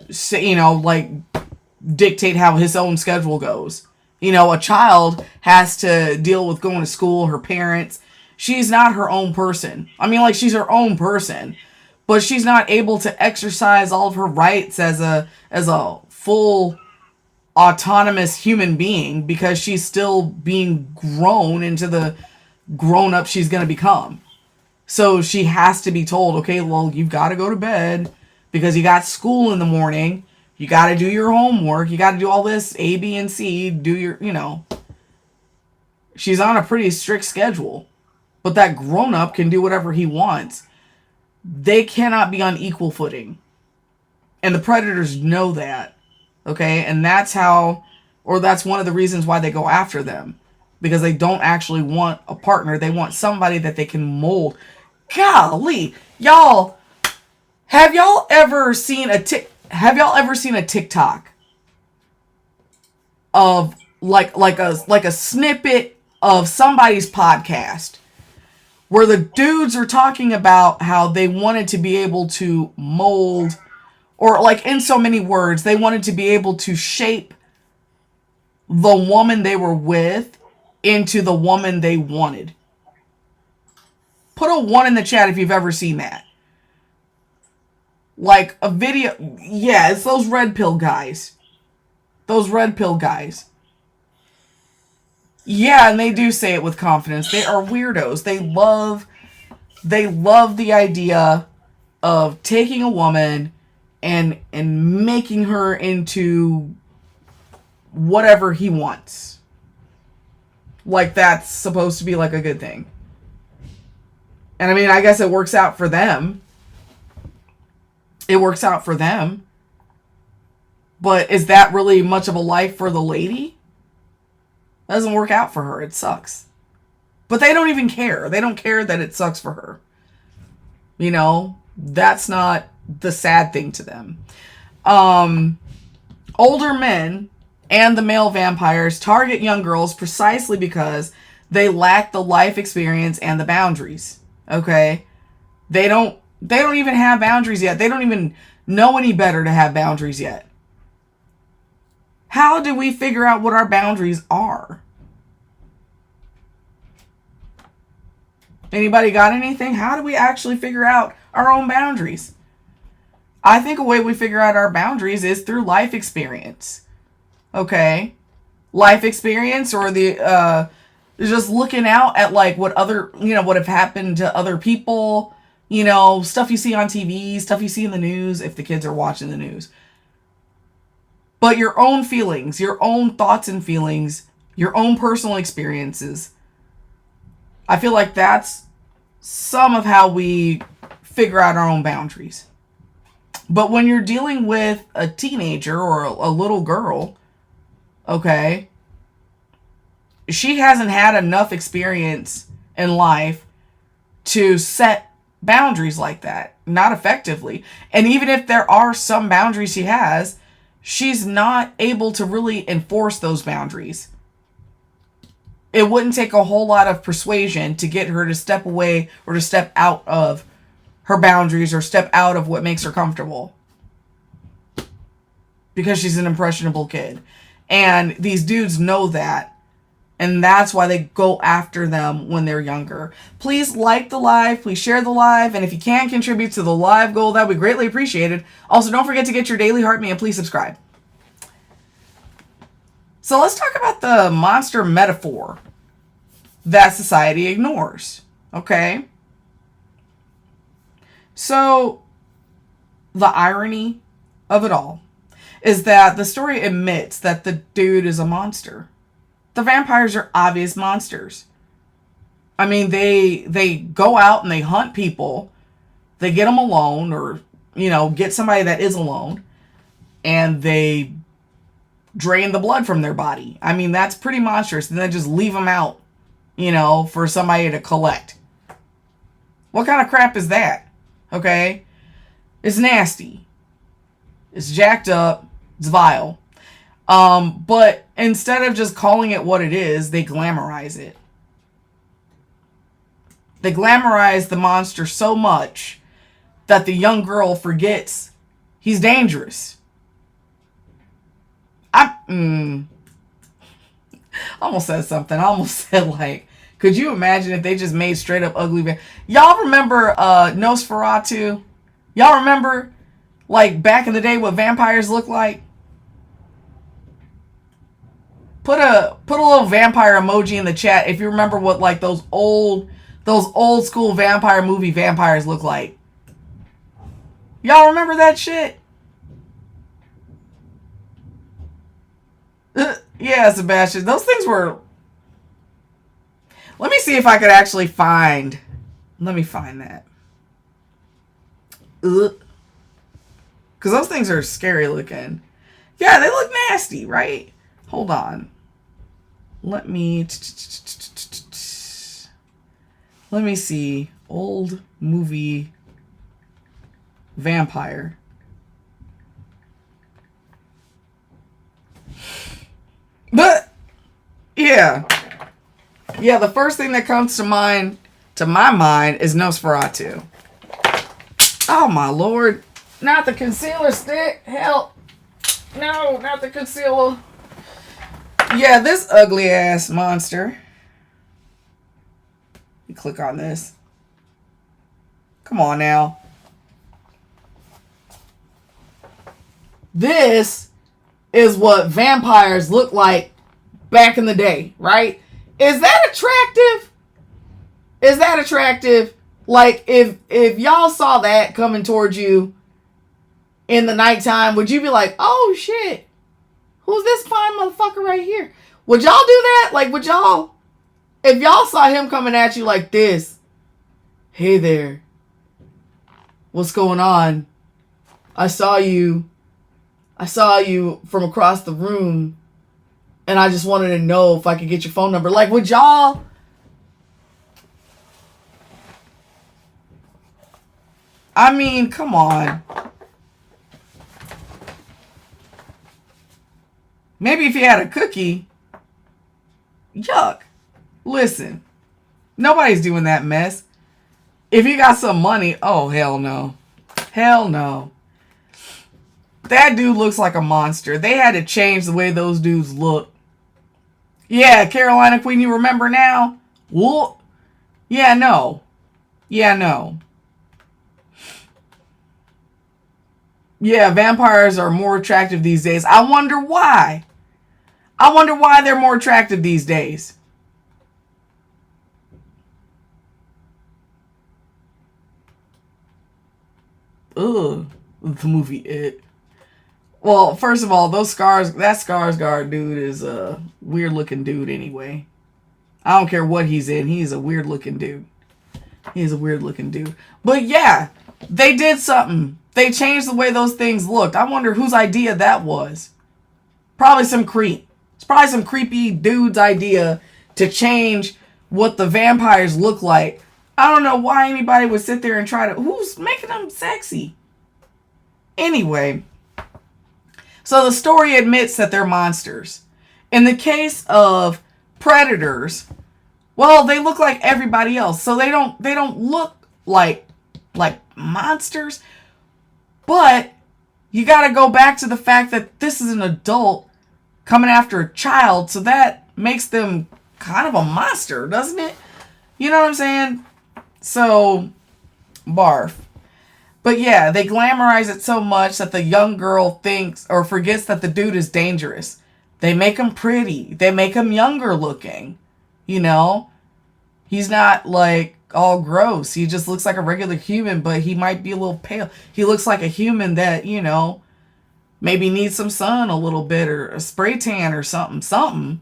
like, dictate how his own schedule goes. A child has to deal with going to school, her parents. She's not her own person. I mean, like, she's her own person. But she's not able to exercise all of her rights as a full autonomous human being because she's still being grown into the grown-up she's going to become. So she has to be told, okay, well, you've got to go to bed because you got school in the morning. You got to do your homework. You got to do all this A, B, and C. Do your, She's on a pretty strict schedule. But that grown-up can do whatever he wants. They cannot be on equal footing. And the predators know that. Okay? And that's one of the reasons why they go after them. Because they don't actually want a partner. They want somebody that they can mold. Golly. Y'all, have y'all ever seen a TikTok of like a snippet of somebody's podcast where the dudes are talking about how they wanted to be able to mold, or like in so many words, they wanted to be able to shape the woman they were with into the woman they wanted? Put a 1 in the chat if you've ever seen that. Like a video. Yeah, it's those red pill guys. Those red pill guys. Yeah, and they do say it with confidence. They are weirdos. They love the idea of taking a woman and making her into whatever he wants. Like that's supposed to be like a good thing. And I mean, I guess it works out for them. it works out for them. But is that really much of a life for the lady? It doesn't work out for her. It sucks. But they don't even care. They don't care that it sucks for her. You know, that's not the sad thing to them. Older men and the male vampires target young girls precisely because they lack the life experience and the boundaries. Okay? They don't even have boundaries yet. They don't even know any better to have boundaries yet. How do we figure out what our boundaries are? Anybody got anything? How do we actually figure out our own boundaries? I think a way we figure out our boundaries is through life experience. Okay? Life experience, or the just looking out at like what other, what have happened to other people, stuff you see on TV, stuff you see in the news if the kids are watching the news. But your own feelings, your own thoughts and feelings, your own personal experiences. I feel like that's some of how we figure out our own boundaries. But when you're dealing with a teenager or a little girl, okay, she hasn't had enough experience in life to set boundaries like that. Not effectively. And even if there are some boundaries she has, she's not able to really enforce those boundaries. It wouldn't take a whole lot of persuasion to get her to step away or to step out of her boundaries or step out of what makes her comfortable. Because she's an impressionable kid. And these dudes know that. And that's why they go after them when they're younger. Please like the live. Please share the live. And if you can contribute to the live goal, that would be greatly appreciated. Also, don't forget to get your daily heart me and please subscribe. So let's talk about the monster metaphor that society ignores. Okay? So, the irony of it all is that the story admits that the dude is a monster. The vampires are obvious monsters. I mean, they go out and they hunt people. They get them alone, or, get somebody that is alone. And they drain the blood from their body. I mean, that's pretty monstrous. And then just leave them out, for somebody to collect. What kind of crap is that? Okay? It's nasty. It's jacked up. It's vile. But instead of just calling it what it is, they glamorize it. They glamorize the monster so much that the young girl forgets he's dangerous. I almost said something. I almost said, could you imagine if they just made straight up ugly Y'all remember Nosferatu? Y'all remember, back in the day, what vampires looked like? Put a little vampire emoji in the chat if you remember what those old school vampire movie vampires look like. Y'all remember that shit? Yeah, Sebastian. Those things were... Let me see if I could actually find... Let me find that. Because those things are scary looking. Yeah, they look nasty, right? Hold on. Let me see. Old movie vampire. But yeah, the first thing that comes to my mind is Nosferatu. Oh my lord! Not the concealer stick. Help! No, not the concealer. Yeah, this ugly ass monster. You click on this. Come on now. This is what vampires look like back in the day, right? Is that attractive? Is that attractive? If y'all saw that coming towards you in the nighttime, would you be like, oh shit, who's this fine motherfucker right here? Would y'all do that? Would y'all, if y'all saw him coming at you like this, hey there, what's going on? I saw you from across the room, and I just wanted to know if I could get your phone number. Like, would y'all... I mean, come on. Maybe if you had a cookie. Yuck. Listen. Nobody's doing that mess. If you got some money, oh, hell no. Hell no. That dude looks like a monster. They had to change the way those dudes look. Yeah, Carolina Queen, you remember now? Well, yeah, no. Yeah, no. Yeah, vampires are more attractive these days. I wonder why. I wonder why they're more attractive these days. Ugh. The movie It. Well, first of all, that Skarsgård dude is a weird looking dude anyway. I don't care what he's in. He's a weird looking dude. He's a weird looking dude. But yeah, they did something. They changed the way those things looked. I wonder whose idea that was. Probably some creep. It's probably some creepy dude's idea to change what the vampires look like. I don't know why anybody would sit there and try to... Who's making them sexy? Anyway, so the story admits that they're monsters. In the case of predators, well, they look like everybody else. So they don't look like monsters. But you got to go back to the fact that this is an adult coming after a child. So that makes them kind of a monster, doesn't it? You know what I'm saying? So, barf. But yeah, they glamorize it so much that the young girl thinks or forgets that the dude is dangerous. They make him pretty. They make him younger looking. You know? He's not like all gross. He just looks like a regular human, but he might be a little pale. He looks like a human that, you know, maybe needs some sun a little bit or a spray tan or something,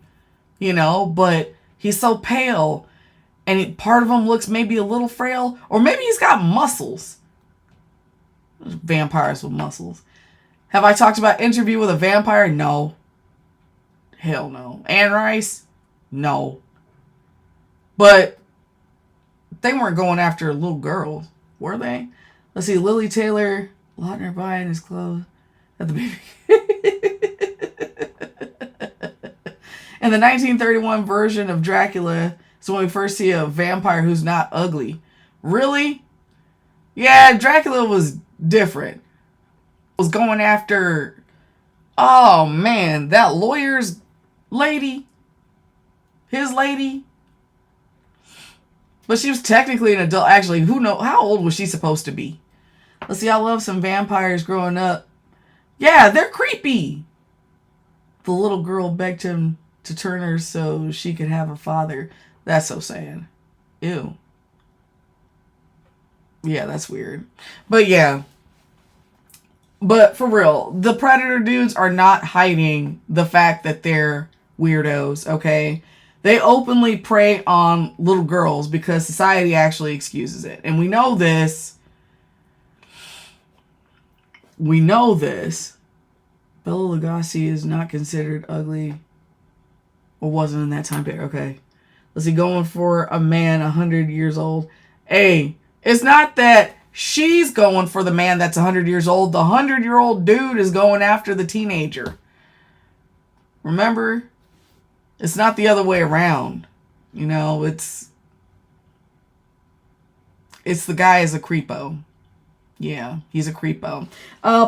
you know, but he's so pale and part of him looks maybe a little frail, or maybe he's got muscles. Vampires with muscles. Have I talked about Interview with a Vampire? No. Hell no. Anne Rice? No. But they weren't going after little girls, were they? Let's see. Lily Taylor, Lautner buying his clothes at the baby. In the 1931 version of Dracula, it's when we first see a vampire who's not ugly. Really? Yeah, Dracula was different. Was going after, oh man, that lawyer's lady. His lady. But she was technically an adult. Actually, who knows? How old was she supposed to be? Let's see. I love some vampires growing up. Yeah, they're creepy. The little girl begged him to turn her so she could have a father. That's so sad. Ew. Yeah, that's weird. But yeah. But for real, the predator dudes are not hiding the fact that they're weirdos, okay? They openly prey on little girls because society actually excuses it. And we know this. We know this. Bela Lugosi is not considered ugly. Or wasn't in that time period. Okay. Let's see, going for a man 100 years old. Hey, it's not that she's going for the man that's 100 years old. The 100-year-old dude is going after the teenager. Remember? It's not the other way around. You know, it's the guy is a creepo. Yeah, he's a creepo.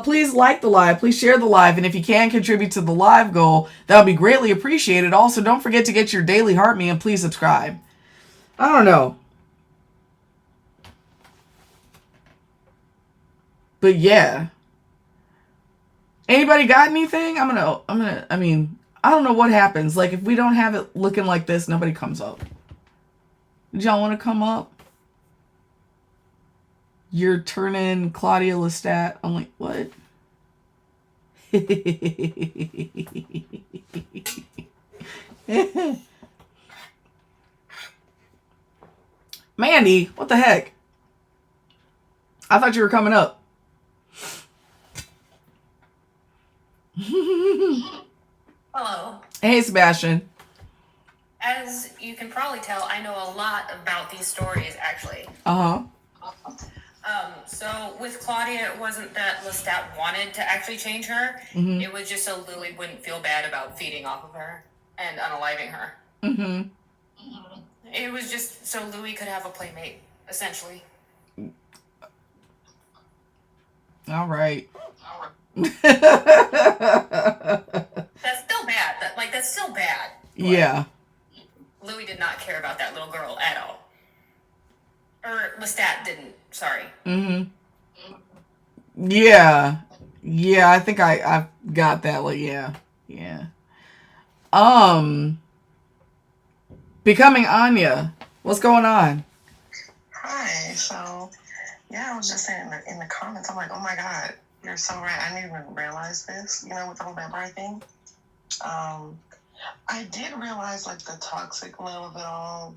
Please like the live. Please share the live. And if you can contribute to the live goal, that would be greatly appreciated. Also, don't forget to get your daily heart me and please subscribe. I don't know. But yeah. Anybody got anything? I don't know what happens. Like, if we don't have it looking like this, nobody comes up. Did y'all want to come up? You're turning Claudia Lestat. I'm like, what? Mandy, what the heck? I thought you were coming up. Hey, Sebastian. As you can probably tell, I know a lot about these stories, actually. Uh-huh. So with Claudia, it wasn't that Lestat wanted to actually change her. Mm-hmm. It was just so Louis wouldn't feel bad about feeding off of her and unaliving her. Mm-hmm. It was just so Louis could have a playmate, essentially. All right. That's still bad. That's still bad. Yeah. Louis did not care about that little girl at all. Or Lestat didn't. Sorry. Mm-hmm. Yeah. Yeah, I think I got that. Like, yeah. Yeah. Becoming Anya. What's going on? Hi. So, yeah, I was just saying in the comments, I'm like, oh my God, you're so right. I didn't even realize this, with the whole vampire thing. I did realize, like, the toxic love of it all,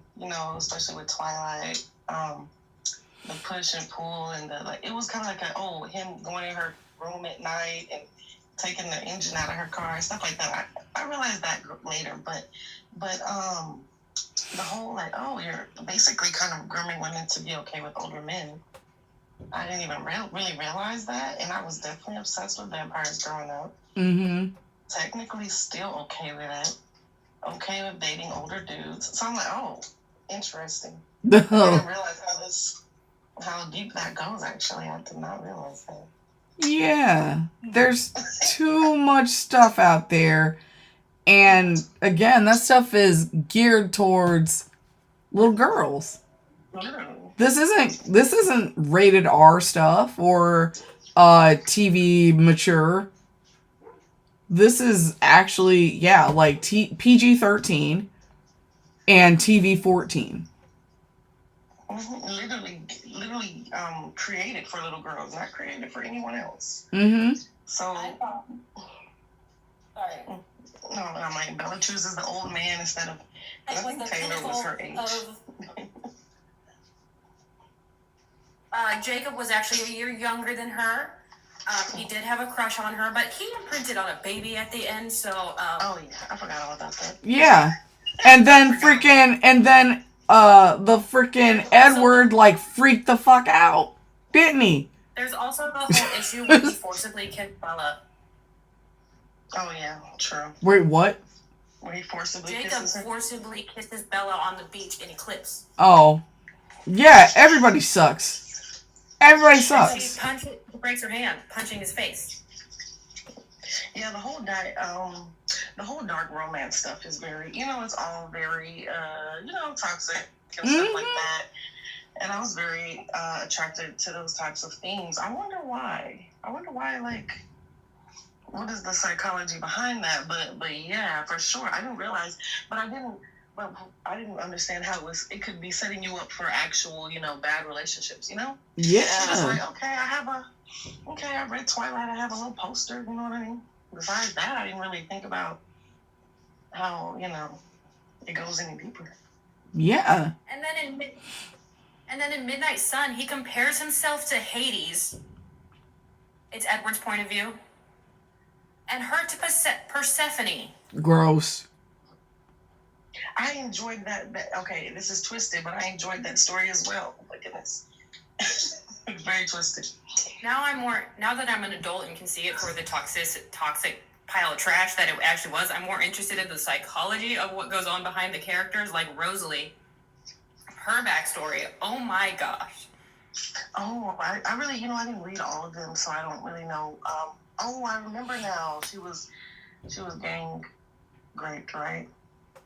especially with Twilight. The push and pull and it was kind of like him going in her room at night and taking the engine out of her car and stuff like that. I realized that later, but the whole you're basically kind of grooming women to be okay with older men. I didn't even really realize that, and I was definitely obsessed with vampires growing up. Mm-hmm. Technically still okay with it. Okay with dating older dudes. So I'm like, oh, interesting. I didn't realize how deep that goes, actually. I did not realize that. Yeah. There's too much stuff out there. And again, that stuff is geared towards little girls. This isn't rated R stuff or TV mature. This is actually like PG-13 and TV-14. Literally created for little girls, not created for anyone else. Mm-hmm. So, no, I'm like, Bella chooses the old man instead of. I think Taylor was her age. Jacob was actually a year younger than her. He did have a crush on her, but he imprinted on a baby at the end, so. Oh yeah, I forgot all about that. Yeah, and then the freaking Edward freaked the fuck out, didn't he? There's also the whole issue when he forcibly kissed Bella. Oh yeah, true. Wait, what? When he Jacob forcibly kisses Bella on the beach in Eclipse. Oh, yeah. Everybody sucks. Everybody sucks. She breaks her hand, punching his face. Yeah, the whole dark romance stuff is very, it's all very, toxic and stuff like that. And I was very attracted to those types of themes. I wonder why, what is the psychology behind that? But yeah, for sure. I didn't realize, but I didn't understand how it could be setting you up for actual, bad relationships, Yeah. It was like, I read Twilight, I have a little poster, you know what I mean? Besides that, I didn't really think about how, it goes any deeper. Yeah. And then in Midnight Sun, he compares himself to Hades. It's Edward's point of view. And her to Persephone. Gross. I enjoyed that. Okay, this is twisted, but I enjoyed that story as well. Oh my goodness. It's very twisted. Now that I'm an adult and can see it for the toxic pile of trash that it actually was, I'm more interested in the psychology of what goes on behind the characters, like Rosalie. Her backstory, oh my gosh. Oh, I really, I didn't read all of them, so I don't really know. I remember now. She was gang raped, right?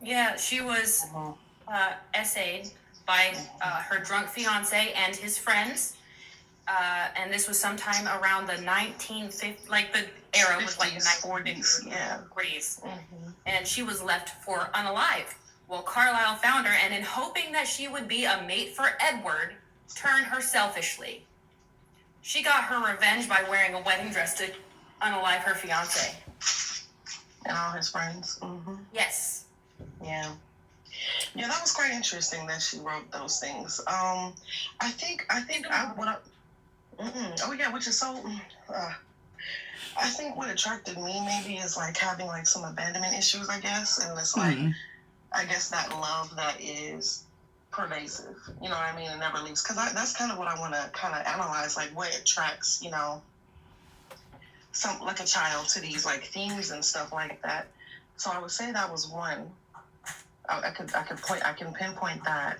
Yeah, she was essayed by her drunk fiance and his friends. And this was sometime around the 1950s, the era was like the 1940s. Yeah. Mm-hmm. And she was left for unalived. Well, Carlisle found her, and in hoping that she would be a mate for Edward, turned her selfishly. She got her revenge by wearing a wedding dress to unalive her fiance. And all his friends. Mm-hmm. Yes. Yeah. Yeah, that was quite interesting that she wrote those things. I think oh yeah, which is so. I think what attracted me maybe is like having like some abandonment issues, I guess, and it's like I guess that love that is pervasive. You know what I mean? It never leaves. Because that's kind of what I want to kind of analyze, like what attracts, you know, some like a child to these like themes and stuff like that. So I would say that was one. I can pinpoint that.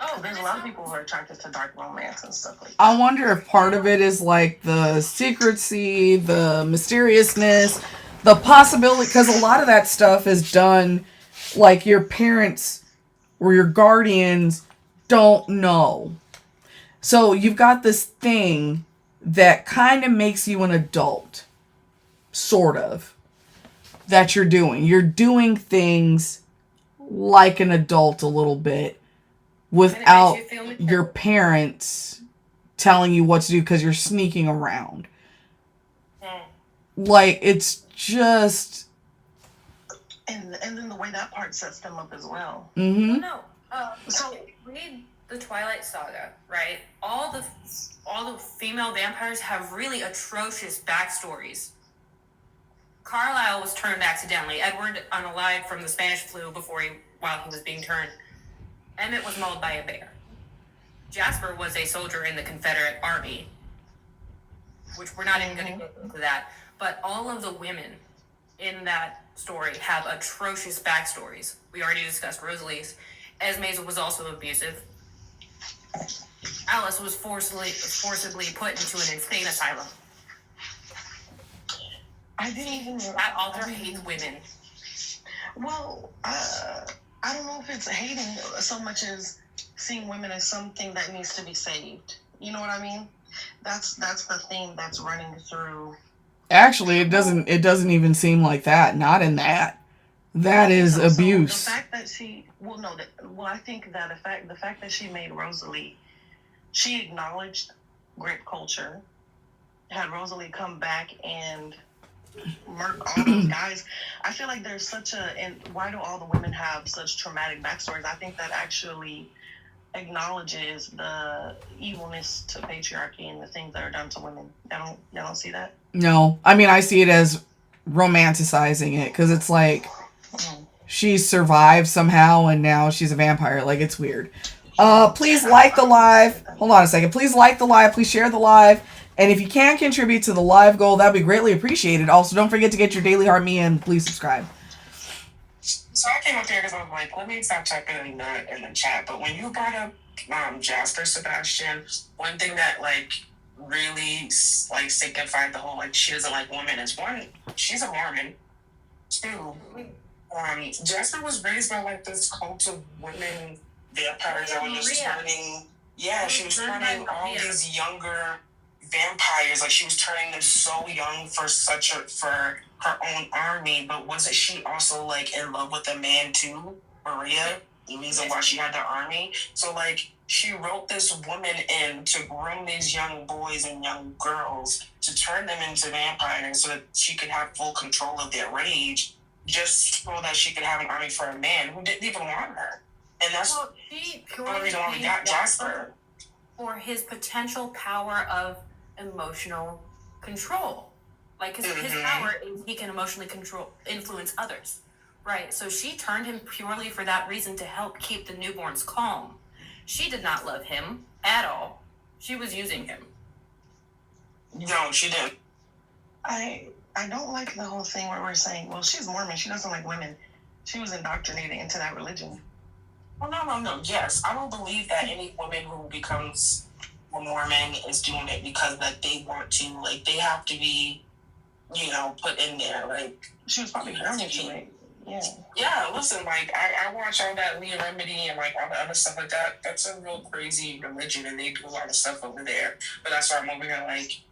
Oh, there's a lot of people who are attracted to dark romance and stuff like that. I wonder if part of it is like the secrecy, the mysteriousness, the possibility, because a lot of that stuff is done like your parents or your guardians don't know. So you've got this thing that kind of makes you an adult, sort of, that you're doing. You're doing things like an adult a little bit without your parents telling you what to do because you're sneaking around. Like, it's just... And then the way that part sets them up as well. Mm-hmm. No. So read the Twilight Saga, right? All the female vampires have really atrocious backstories. Carlisle was turned accidentally. Edward unalived from the Spanish flu while he was being turned. Emmett was mauled by a bear. Jasper was a soldier in the Confederate Army, which we're not even going to get into that. But all of the women in that story have atrocious backstories. We already discussed Rosalie's. Esme's was also abusive. Alice was forcibly put into an insane asylum. I didn't even... That author hates women. Well, I don't know if it's hating so much as seeing women as something that needs to be saved. You know what I mean? That's the theme that's running through. Actually, it doesn't even seem like that. Not in that. That is abuse. So the fact that she, I think that the fact that she made Rosalie, she acknowledged grape culture, had Rosalie come back and murk all those guys. I feel like there's and why do all the women have such traumatic backstories? I think that actually acknowledges the evilness to patriarchy and the things that are done to women. Y'all don't see that? No. I mean, I see it as romanticizing it, because it's like she survived somehow and now she's a vampire. Like, it's weird. Please like the live. Hold on a second. Please like the live. Please share the live. And if you can contribute to the live goal, that'd be greatly appreciated. Also, don't forget to get your Daily Heart Me and please subscribe. So I came up here because I was like, let me stop typing that in the chat. But when you brought up Jasper Sebastian, one thing that like really like signified the whole like she doesn't like women is one, she's a Mormon. Two, Jasper was raised by like this cult of women vampires that were just turning. Yeah, she was turning all these younger vampires, like she was turning them so young for her own army. But wasn't she also like in love with a man too, Maria? The reason why she had the army. So like she wrote this woman in to groom these young boys and young girls to turn them into vampires so that she could have full control of their rage, just so that she could have an army for a man who didn't even want her. And that's the only reason why we got Jasper. For his potential power of emotional control. Like, his power is he can emotionally influence others. Right, so she turned him purely for that reason, to help keep the newborns calm. She did not love him at all. She was using him. No, she didn't. I don't like the whole thing where we're saying, well, she's Mormon, she doesn't like women. She was indoctrinated into that religion. Well, no. Yes, I don't believe that any woman who becomes a Mormon is doing it because that they want to. Like, they have to be, put in there. Like, she was probably born into it. Yeah. Yeah, listen, like, I watch all that Leah Remedy and, like, all the other stuff like that. That's a real crazy religion, and they do a lot of stuff over there. But that's why I'm over here, like,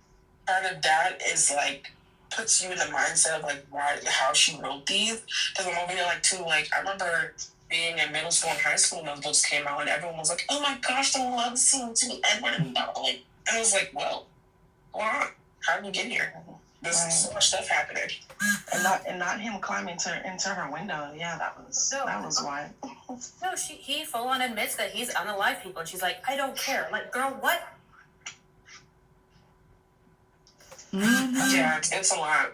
part of that is, like, puts you in the mindset of, like, how she wrote these. Because I'm over here, like, too, like, I remember being in middle school and high school when those books came out, and everyone was like, oh my gosh, the love scene to Edward and Bella. And I was like, well, hold on. How did we get here? There's so much stuff happening. And not him climbing into her window. Yeah, that was why. No, he full on admits that he's unalive people, and she's like, I don't care. Like, girl, what? Mm-hmm. Yeah, it's a lot.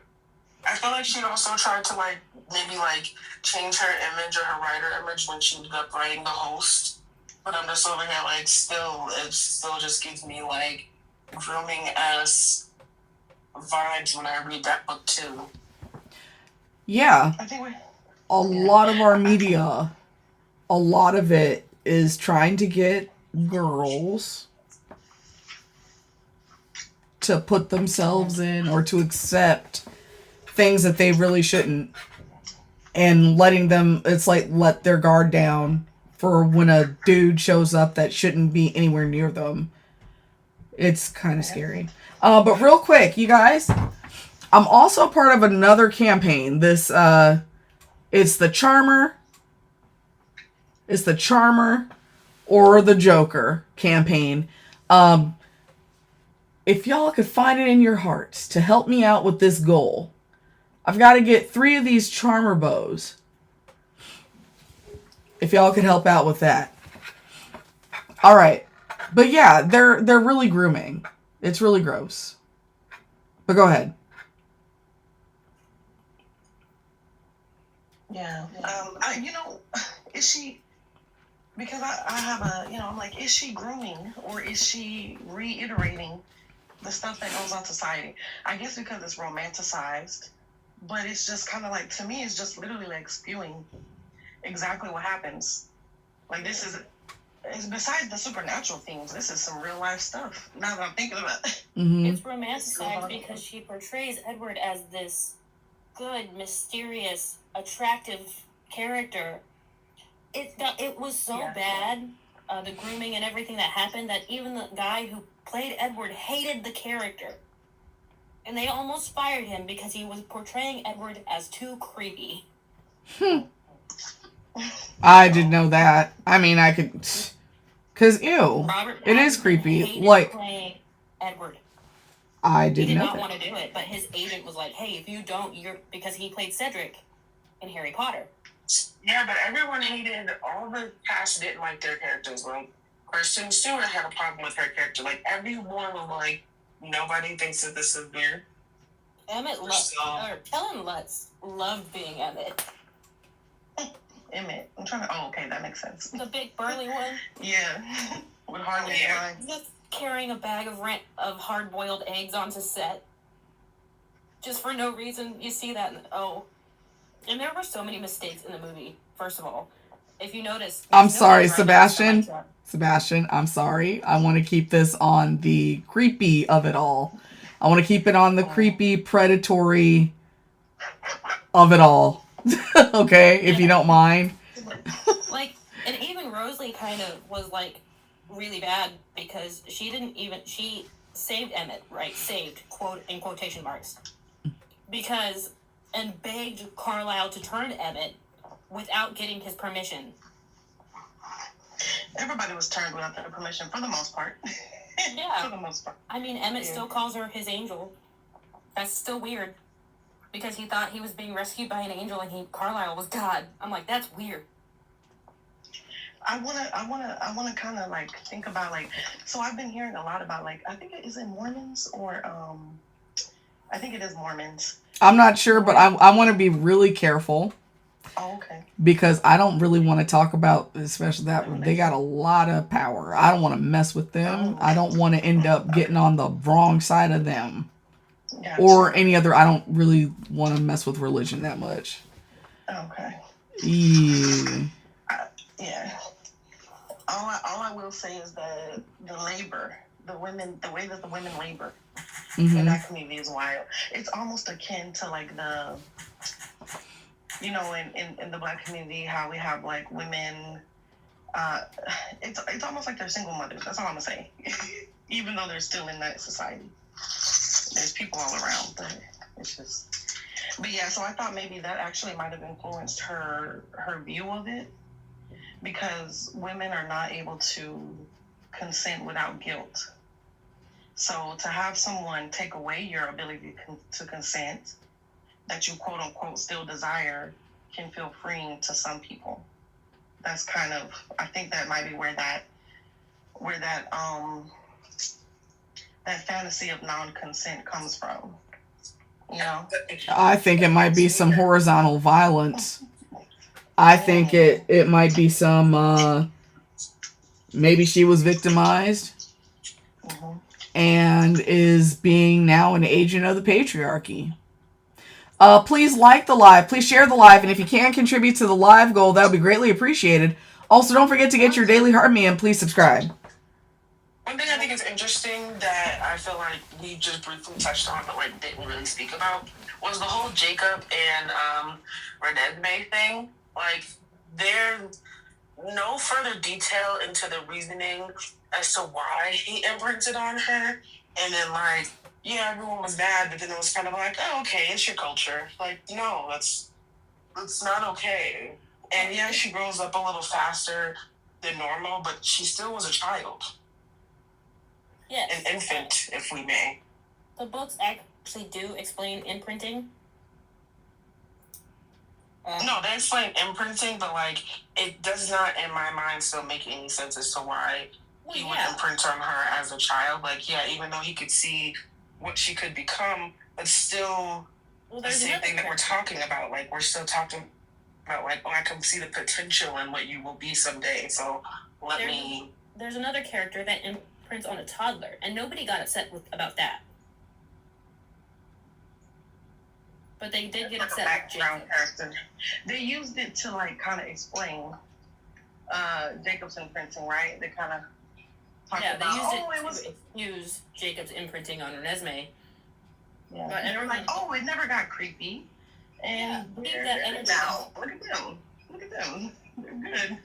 I feel like she also tried to like maybe like change her image or her writer image when she ended up writing the host. But I'm just over here like it still just gives me like grooming ass vibes when I read that book too. Yeah. I think a lot of our media, a lot of it is trying to get girls to put themselves in or to accept things that they really shouldn't, and letting them, it's like, let their guard down for when a dude shows up that shouldn't be anywhere near them. It's kind of scary. But real quick, you guys, I'm also part of another campaign. It's the Charmer. It's the Charmer or the Joker campaign. If y'all could find it in your hearts to help me out with this goal, I've got to get 3 of these Charmer bows. If y'all could help out with that. All right. But yeah, they're really grooming. It's really gross. But go ahead. Yeah. Is she, because I have I'm like, is she grooming or is she reiterating the stuff that goes on society? I guess because it's romanticized, but it's just kind of like, to me, it's just literally like spewing exactly what happens. Like, it's besides the supernatural things, this is some real life stuff. Now that I'm thinking about it. Mm-hmm. It's romanticized because she portrays Edward as this good, mysterious, attractive character. It was so bad, the grooming and everything that happened, that even the guy who played Edward hated the character. And they almost fired him because he was portraying Edward as too creepy. I didn't know that. I mean, I could... Because, ew. Robert it is Pattinson creepy. hated Like, playing Edward. I He didn't did know not that. want to do it, but his agent was like, hey, if you don't, because he played Cedric in Harry Potter. Yeah, but everyone hated, all the cast didn't like their characters. Like, Kristen Stewart had a problem with her character. Like, everyone was like, nobody thinks that this is weird. Kellen Lutz loved being Emmett. Emmett. I'm trying to. Oh, okay, that makes sense. The big burly one. Yeah, with hardly lines. Just carrying a bag of hard-boiled eggs onto set, just for no reason. You see that, and there were so many mistakes in the movie. First of all, if you notice, I'm sorry, Sebastian. Sebastian, I'm sorry. I want to keep this on the creepy of it all. I want to keep it on the creepy, predatory of it all. Okay, if you don't mind. Like, and even Rosalie kind of was like really bad because she saved Emmett, right? Saved, quote in quotation marks, because and begged Carlisle to turn Emmett without getting his permission. Everybody was turned without their permission for the most part. Yeah. For the most part. I mean, Emmett still calls her his angel. That's still weird. Because he thought he was being rescued by an angel and Carlisle was God. I'm like, that's weird. I wanna kind of like think about like, so I've been hearing a lot about like, I think it is in Mormons or I think it is Mormons. I'm not sure, but I want to be really careful. Oh, okay. Because I don't really want to talk about, especially that they got a lot of power. I don't want to mess with them. I don't want to end up getting on the wrong side of them. Gotcha. Or any other. I don't really want to mess with religion that much. Okay. Yeah. Yeah. All I will say is the labor, the way that the women labor in that community is wild. It's almost akin to like the, in the Black community, how we have like women. It's almost like they're single mothers. That's all I'm gonna say. Even though they're still in that society, there's people all around. But it's just. But yeah, so I thought maybe that actually might have influenced her view of it. Because women are not able to consent without guilt. So to have someone take away your ability to consent that you quote unquote still desire can feel freeing to some people. That's kind of, I think that might be where that that fantasy of non-consent comes from. You know? I think it might be some horizontal violence. I think it might be some, maybe she was victimized and is being now an agent of the patriarchy. Please like the live. Please share the live. And if you can contribute to the live goal, that would be greatly appreciated. Also, don't forget to get your daily heart me and please subscribe. One thing I think is interesting that I feel like we just briefly touched on, but like didn't really speak about, was the whole Jacob and Renesmee thing. Like, there's no further detail into the reasoning as to why he imprinted on her. And then, like, yeah, everyone was mad, but then it was kind of like, oh, okay, it's your culture. Like, no, that's not okay. And yeah, she grows up a little faster than normal, but she still was a child. Yes. An infant, if we may. The books actually do explain imprinting. No, they explain imprinting, but like it does not, in my mind, still make any sense as to why he would imprint on her as a child. Like, yeah, even though he could see what she could become, but still the same thing that we're talking about. Like, we're still talking about, like, oh, I can see the potential in what you will be someday. So There's another character that imprints on a toddler, and nobody got upset about that. But they did get upset with background character. They used it to like kind of explain Jacob's imprinting, right? They kind of talked about they used it to excuse Jacob's imprinting on Renesmee. Yeah, but they were like, oh, it never got creepy. And they're now. Look at them. They're good.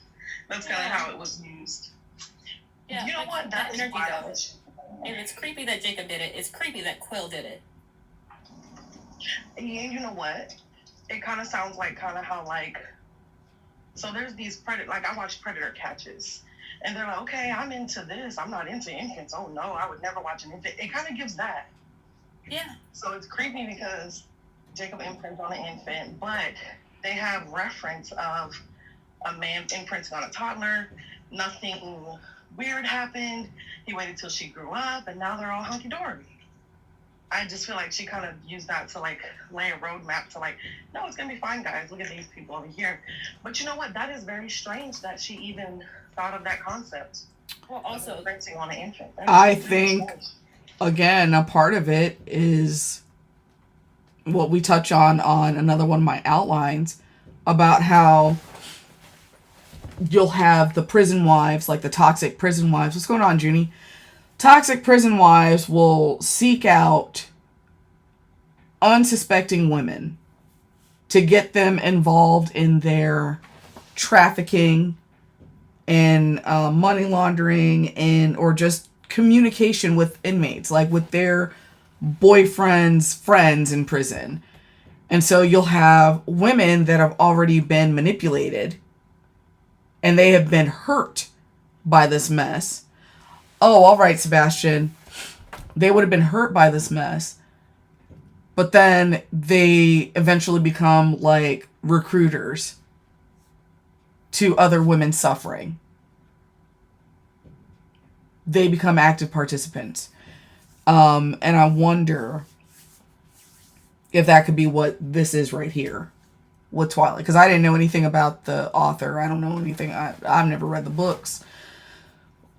That's kind of how it was used. Yeah, you know what? That energy though. If it's creepy that Jacob did it, it's creepy that Quill did it. And you know what? It kind of sounds like how like, so there's these like I watch Predator catches, and they're like, okay, I'm into this. I'm not into infants. Oh no, I would never watch an infant. It kind of gives that. Yeah. So it's creepy because Jacob imprints on an infant, but they have reference of a man imprinting on a toddler. Nothing weird happened. He waited till she grew up, and now they're all hunky-dory. I just feel like she kind of used that to like lay a roadmap to like, no, it's gonna be fine, guys. Look at these people over here. But you know what? That is very strange that she even thought of that concept. Well, also imprinting on an infant. I think again, a part of it is what we touch on another one of my outlines about how you'll have the prison wives, like the toxic prison wives. What's going on, Junie? Toxic prison wives will seek out unsuspecting women to get them involved in their trafficking and money laundering and or just communication with inmates, like with their boyfriends' friends in prison. And so you'll have women that have already been manipulated and they have been hurt by this mess. Oh, all right, Sebastian. They would have been hurt by this mess. But then they eventually become like recruiters to other women suffering. They become active participants. And I wonder if that could be what this is right here with Twilight. Because I didn't know anything about the author. I don't know anything. I've never read the books.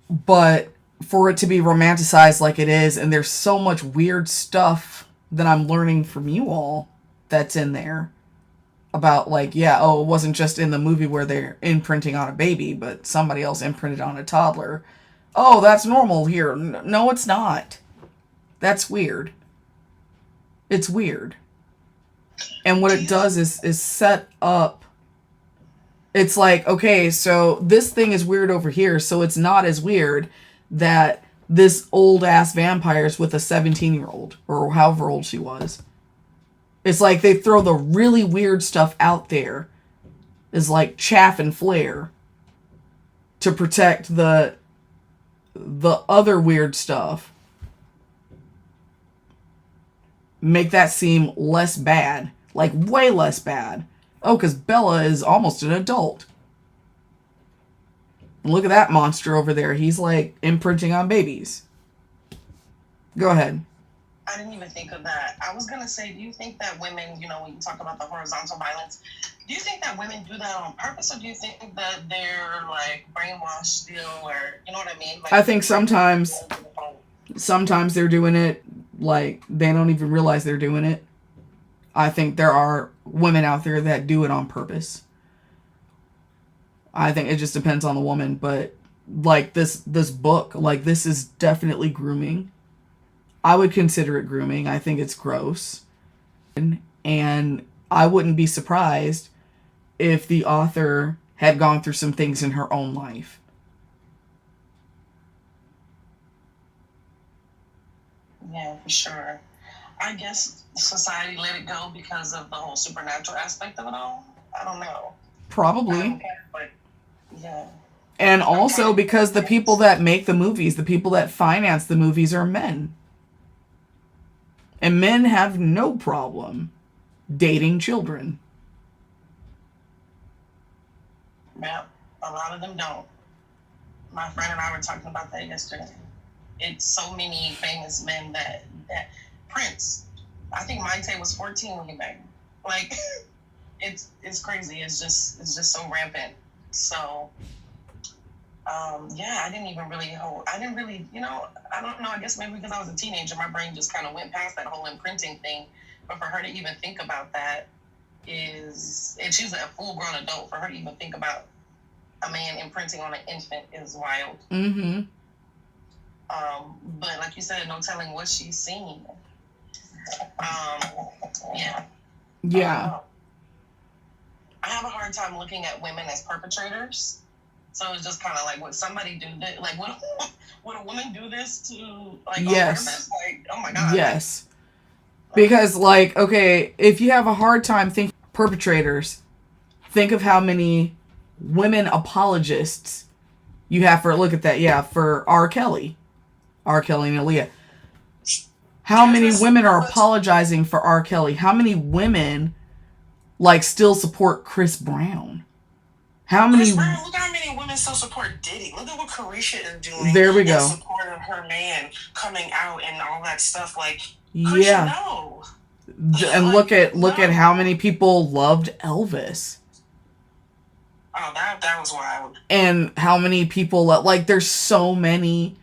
But for it to be romanticized like it is, and there's so much weird stuff that I'm learning from you all that's in there about like, yeah, oh, it wasn't just in the movie where they're imprinting on a baby, but somebody else imprinted on a toddler. Oh, that's normal here. No, it's not. That's weird. It's weird. And what it does is set up. It's like, okay, so this thing is weird over here, so it's not as weird that this old-ass vampire's with a 17-year-old, or however old she was. It's like they throw the really weird stuff out there as like chaff and flare to protect the other weird stuff. Make that seem less bad. Like, way less bad. Oh, because Bella is almost an adult. Look at that monster over there. He's, like, imprinting on babies. Go ahead. I didn't even think of that. I was gonna say, do you think that women, you know, when you talk about the horizontal violence, do you think that women do that on purpose, or do you think that they're like brainwashed still, or you know what I mean? Like, I think sometimes they're doing it like they don't even realize they're doing it. I think there are women out there that do it on purpose. I think it just depends on the woman, but like this book, like this is definitely grooming. I would consider it grooming. I think it's gross. And I wouldn't be surprised if the author had gone through some things in her own life. Yeah, for sure. I guess society let it go because of the whole supernatural aspect of it all. I don't know. Probably. But yeah. And also because the people that make the movies, the people that finance the movies are men. And men have no problem dating children. Yeah, a lot of them don't. My friend and I were talking about that yesterday. It's so many famous men that Prince. I think Mayte was 14 when he married. Like, it's crazy. It's just so rampant. So, yeah, I didn't really, you know, I don't know. I guess maybe because I was a teenager, my brain just kind of went past that whole imprinting thing. But for her to even think about that and she's a full-grown adult, for her to even think about a man imprinting on an infant is wild. Mm-hmm. But like you said, no telling what she's seen. Yeah. Yeah. I have a hard time looking at women as perpetrators. So it's just kind of like, would somebody do this? Like, would a woman do this to, like, yes. Like, oh my God. Yes. Because, like, okay, if you have a hard time thinking perpetrators, think of how many women apologists you have for, look at that, yeah, for R. Kelly and Aaliyah. How many women are apologizing for R. Kelly? How many women, like, still support Chris Brown? How many? Look how many women still support Diddy. Look at what Carisha is doing. There we go. In support of her man coming out and all that stuff. Like, yeah. Carisha, no. And look at how many people loved Elvis. Oh, that was wild. And how many people, like, there's so many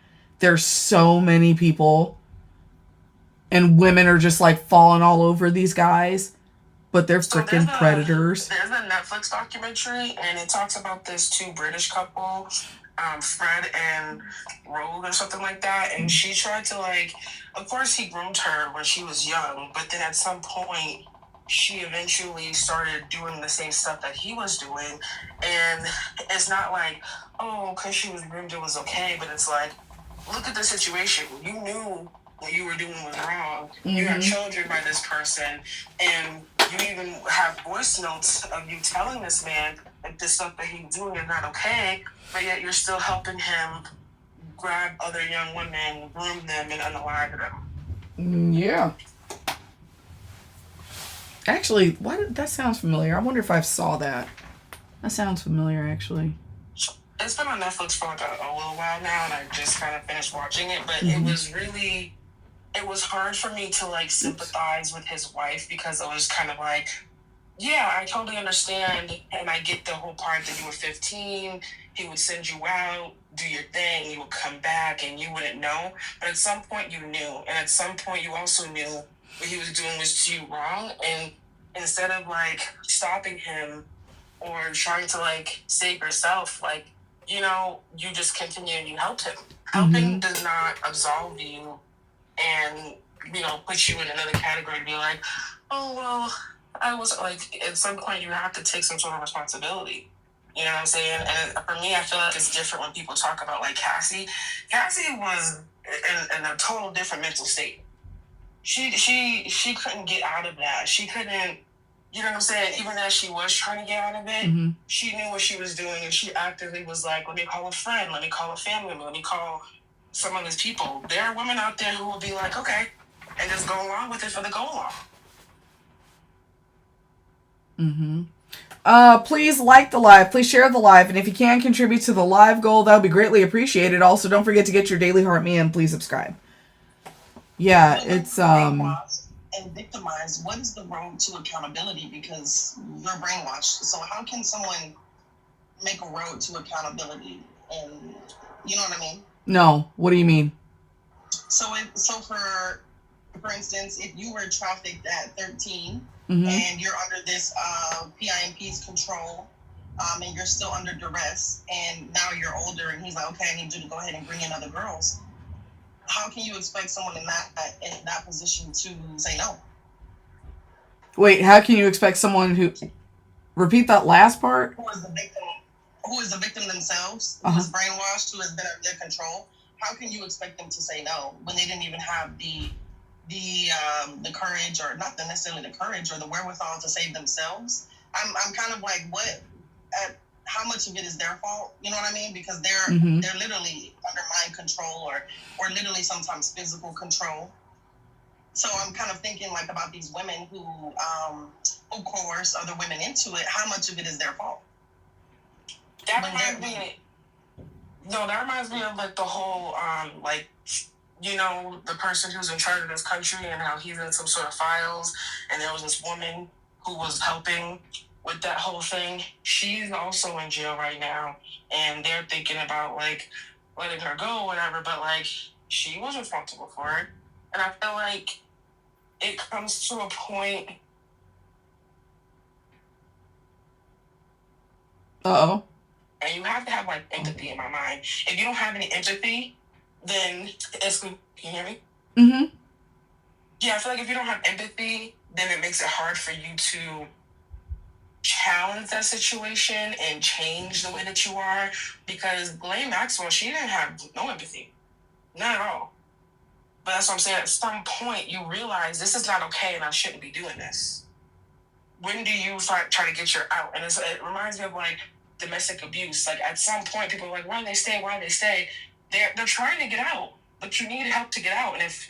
people, and women are just like falling all over these guys, but they're freaking predators. There's a Netflix documentary, and it talks about this two British couple, Fred and Rogue or something like that, and she tried to, like, of course he groomed her when she was young, but then at some point she eventually started doing the same stuff that he was doing, and it's not like, oh, because she was groomed it was okay, but it's like, look at the situation. You knew what you were doing was wrong. Mm-hmm. You have children by this person, and you even have voice notes of you telling this man that this stuff that he's doing is not okay, but yet you're still helping him grab other young women, groom them, and unalive them. Yeah. Actually, that sounds familiar. I wonder if I saw that. That sounds familiar, actually. It's been on Netflix for like a little while now, and I just kind of finished watching it, but it was hard for me to, like, sympathize with his wife, because it was kind of like, yeah, I totally understand, and I get the whole part that you were 15, he would send you out, do your thing, you would come back, and you wouldn't know, but at some point you knew, and at some point you also knew what he was doing was to you wrong, and instead of, like, stopping him or trying to, like, save yourself, like, you know, you just continue and you helped him. Helping does not absolve you and, you know, put you in another category to be like, oh, well, I was, like, at some point you have to take some sort of responsibility. You know what I'm saying? And for me, I feel like it's different when people talk about, like, Cassie. Cassie was in a total different mental state. She couldn't get out of that. She couldn't, you know what I'm saying? Even as she was trying to get out of it, she knew what she was doing, and she actively was like, let me call a friend, let me call a family member, let me call some of these people. There are women out there who will be like, okay, and just go along with it for the go along. Please like the live, please share the live, and if you can contribute to the live goal, that would be greatly appreciated. Also, don't forget to get your Daily Heart Man, please subscribe. Yeah, When it's they're brainwashed and victimized, what is the road to accountability? Because you're brainwashed. So how can someone make a road to accountability? And you know what I mean? no. What do you mean? So for instance, if you were trafficked at 13 Mm-hmm. and you're under this PIMP's control, and you're still under duress, and now you're older, and he's like, okay, I need you to go ahead and bring in other girls. How can you expect someone in that position to say no? Wait, how can you expect someone who repeat that last part? Who is the victim themselves, who is brainwashed, who has been under their control? How can you expect them to say no when they didn't even have the courage, or not necessarily the courage or the wherewithal to save themselves? I'm kind of like, how much of it is their fault? You know what I mean? Because they're literally under mind control, or literally sometimes physical control. So I'm kind of thinking like about these women who coerce other women into it. How much of it is their fault? That reminds me of like the whole like, you know, the person who's in charge of this country and how he's in some sort of files, and there was this woman who was helping with that whole thing. She's also in jail right now, and they're thinking about like letting her go or whatever, but like she was responsible for it. And I feel like it comes to a point. Uh-oh. And you have to have like empathy in my mind. If you don't have any empathy, then can you hear me? Mm-hmm. Yeah, I feel like if you don't have empathy, then it makes it hard for you to challenge that situation and change the way that you are. Because Ghislaine Maxwell, she didn't have no empathy. Not at all. But that's what I'm saying. At some point, you realize this is not okay and I shouldn't be doing this. When do you try to get your out? And it reminds me of like domestic abuse. Like at some point, people are like, why do they stay? Why do they stay? They're trying to get out, but you need help to get out. And if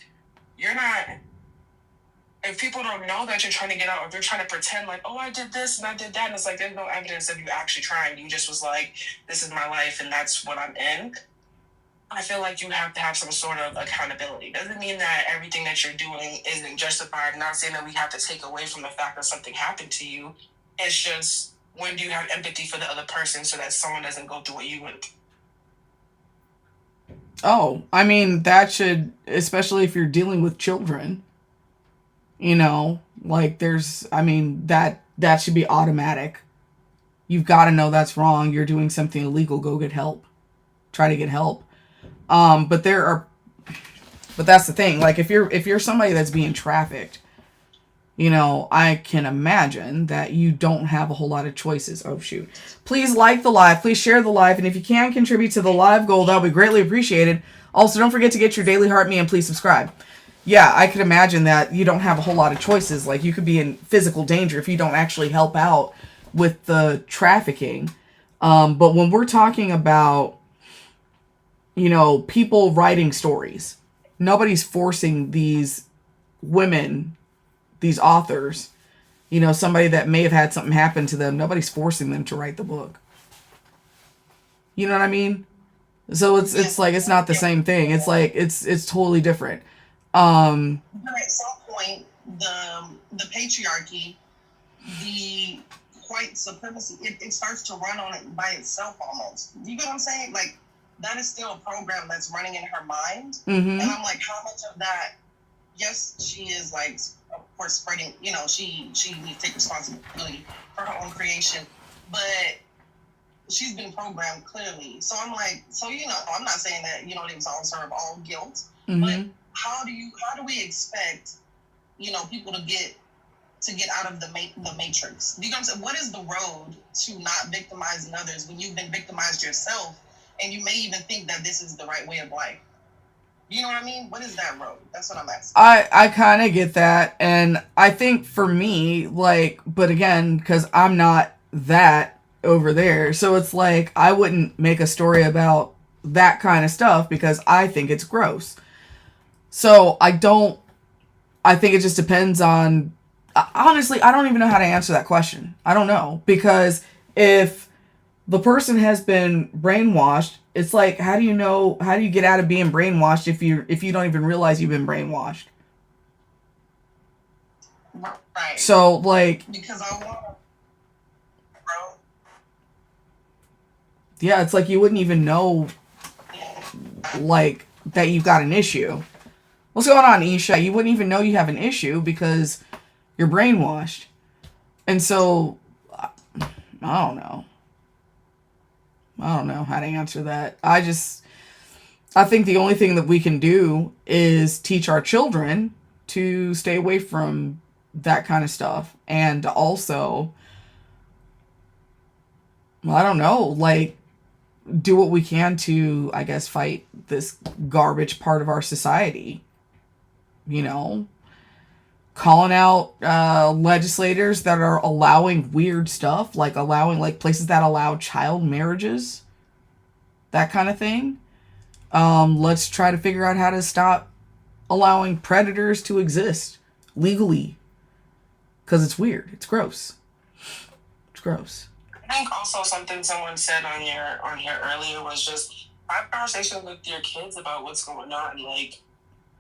people don't know that you're trying to get out, or if they're trying to pretend like, oh, I did this and I did that, and it's like there's no evidence of you actually trying. You just was like, this is my life and that's what I'm in. I feel like you have to have some sort of accountability. Doesn't mean that everything that you're doing isn't justified. Not saying that we have to take away from the fact that something happened to you. It's just, when do you have empathy for the other person so that someone doesn't go through what you went through? Oh, I mean, that should, especially if you're dealing with children, you know, like that should be automatic. You've got to know that's wrong. You're doing something illegal. Go get help. Try to get help. But that's the thing. Like if you're somebody that's being trafficked, you know, I can imagine that you don't have a whole lot of choices. Oh shoot. Please like the live, please share the live, and if you can contribute to the live goal, that'll be greatly appreciated. Also, don't forget to get your daily heart me and please subscribe. Yeah, I could imagine that you don't have a whole lot of choices. Like you could be in physical danger if you don't actually help out with the trafficking. But when we're talking about, you know, people writing stories, nobody's forcing these women, these authors, you know, somebody that may have had something happen to them, nobody's forcing them to write the book. You know what I mean? So it's like, it's not the same thing. It's like, it's totally different. At some point, the patriarchy, the white supremacy, it starts to run on it by itself almost. You get what I'm saying? Like, that is still a program that's running in her mind. Mm-hmm. And I'm like, how much of that, yes, she is like, of course, spreading, you know, she needs to take responsibility for her own creation, but she's been programmed clearly. So I'm like, so, you know, I'm not saying that, you know, it was also of all guilt, but how do we expect, you know, people to get out of the matrix? You know what I'm saying? What is the road to not victimizing others when you've been victimized yourself and you may even think that this is the right way of life? You know what I mean? What is that road? That's what I'm asking. I kind of get that. And I think for me, like, but again, because I'm not that over there, so it's like I wouldn't make a story about that kind of stuff because I think it's gross. So I think it just depends on, honestly, I don't even know how to answer that question. I don't know. Because if The person has been brainwashed. It's like, how do you get out of being brainwashed if you don't even realize you've been brainwashed? Right. So, like, because I want, bro. yeah, it's like you wouldn't even know, like, that you've got an issue. What's going on, Isha? You wouldn't even know you have an issue because you're brainwashed. And so, I don't know. I don't know how to answer that. I think the only thing that we can do is teach our children to stay away from that kind of stuff. And also, I don't know, like, do what we can to, I guess, fight this garbage part of our society. You know, calling out legislators that are allowing weird stuff, like allowing, like, places that allow child marriages, that kind of thing. Let's try to figure out how to stop allowing predators to exist legally, because it's weird. It's gross. It's gross. I think also something someone said on here earlier was just have conversations with your kids about what's going on. Like,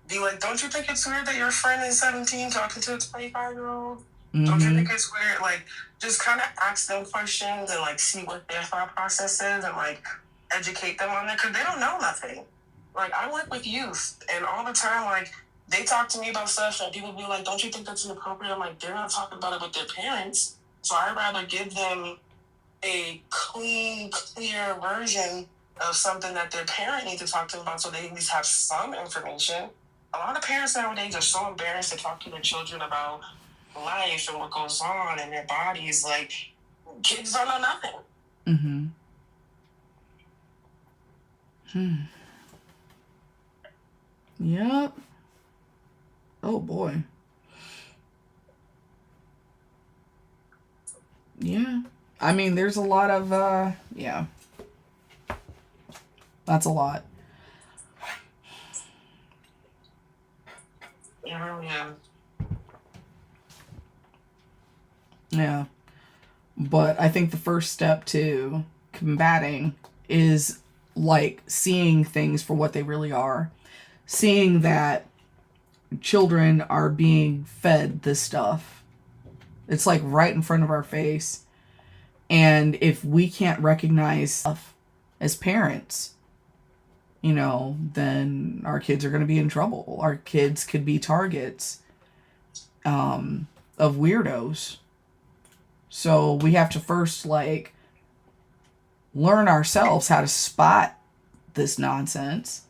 be like, don't you think it's weird that your friend is 17 talking to a 25-year-old? Mm-hmm. Don't you think it's weird? Like, just kind of ask them questions and, like, see what their thought process is and, like, educate them on it, because they don't know nothing. Like, I work with youth, and all the time, like, they talk to me about stuff, and people be like, don't you think that's inappropriate? I'm like, they're not talking about it with their parents, so I'd rather give them a clean, clear version of something that their parent needs to talk to them about so they at least have some information. A lot of parents nowadays are so embarrassed to talk to their children about life and what goes on in their bodies. Like, kids don't know nothing. Mm-hmm. Yep. Oh boy. Yeah. I mean, there's a lot of yeah. That's a lot. Yeah. Yeah. But I think the first step to combating is, like, seeing things for what they really are. Seeing that children are being fed this stuff. It's, like, right in front of our face. And if we can't recognize stuff as parents, you know, then our kids are going to be in trouble. Our kids could be targets of weirdos. So we have to first, like, learn ourselves how to spot this nonsense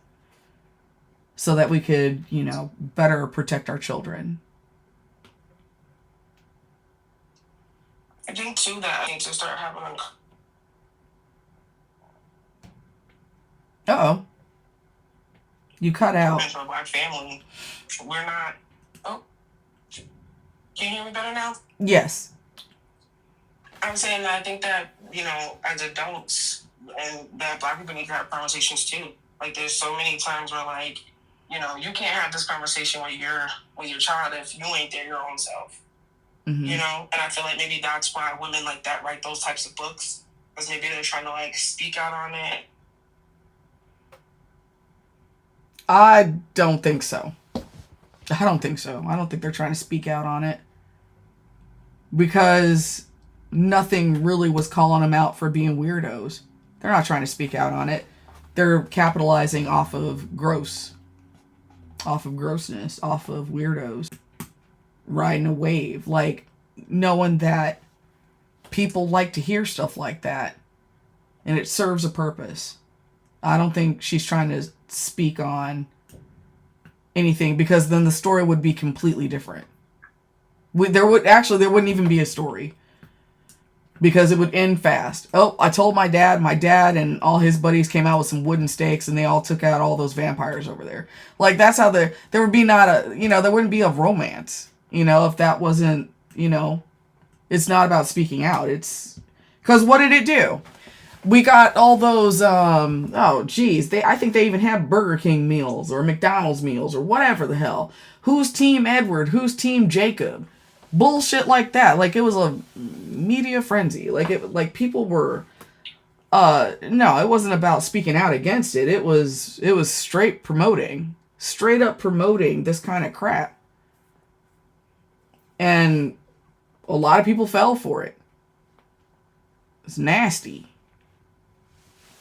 so that we could, you know, better protect our children. I think, too, that I need to start having Uh-oh. You cut out. for a Black family. We're not... Oh. Can you hear me better now? Yes. I'm saying that I think that, you know, as adults, and that Black people need to have conversations too. Like, there's so many times where, like, you know, you can't have this conversation with your child if you ain't there your own self. Mm-hmm. You know? And I feel like maybe that's why women like that write those types of books, because maybe they're trying to, like, speak out on it. I don't think so. I don't think they're trying to speak out on it, because nothing really was calling them out for being weirdos. They're not trying to speak out on it. They're capitalizing off of grossness, off of weirdos, riding a wave, like, knowing that people like to hear stuff like that, and it serves a purpose. I don't think she's trying to speak on anything, because then the story would be completely different. There wouldn't even be a story, because it would end fast. Oh, I told my dad and all his buddies came out with some wooden stakes and they all took out all those vampires over there. Like, that's how there would be there wouldn't be a romance, if that wasn't, it's not about speaking out. It's because what did it do? We got all those, I think they even had Burger King meals or McDonald's meals or whatever the hell. Who's Team Edward? Who's Team Jacob? Bullshit like that. Like, it was a media frenzy. Like, people were No, it wasn't about speaking out against it. It was straight up promoting this kind of crap. And a lot of people fell for it. It's nasty.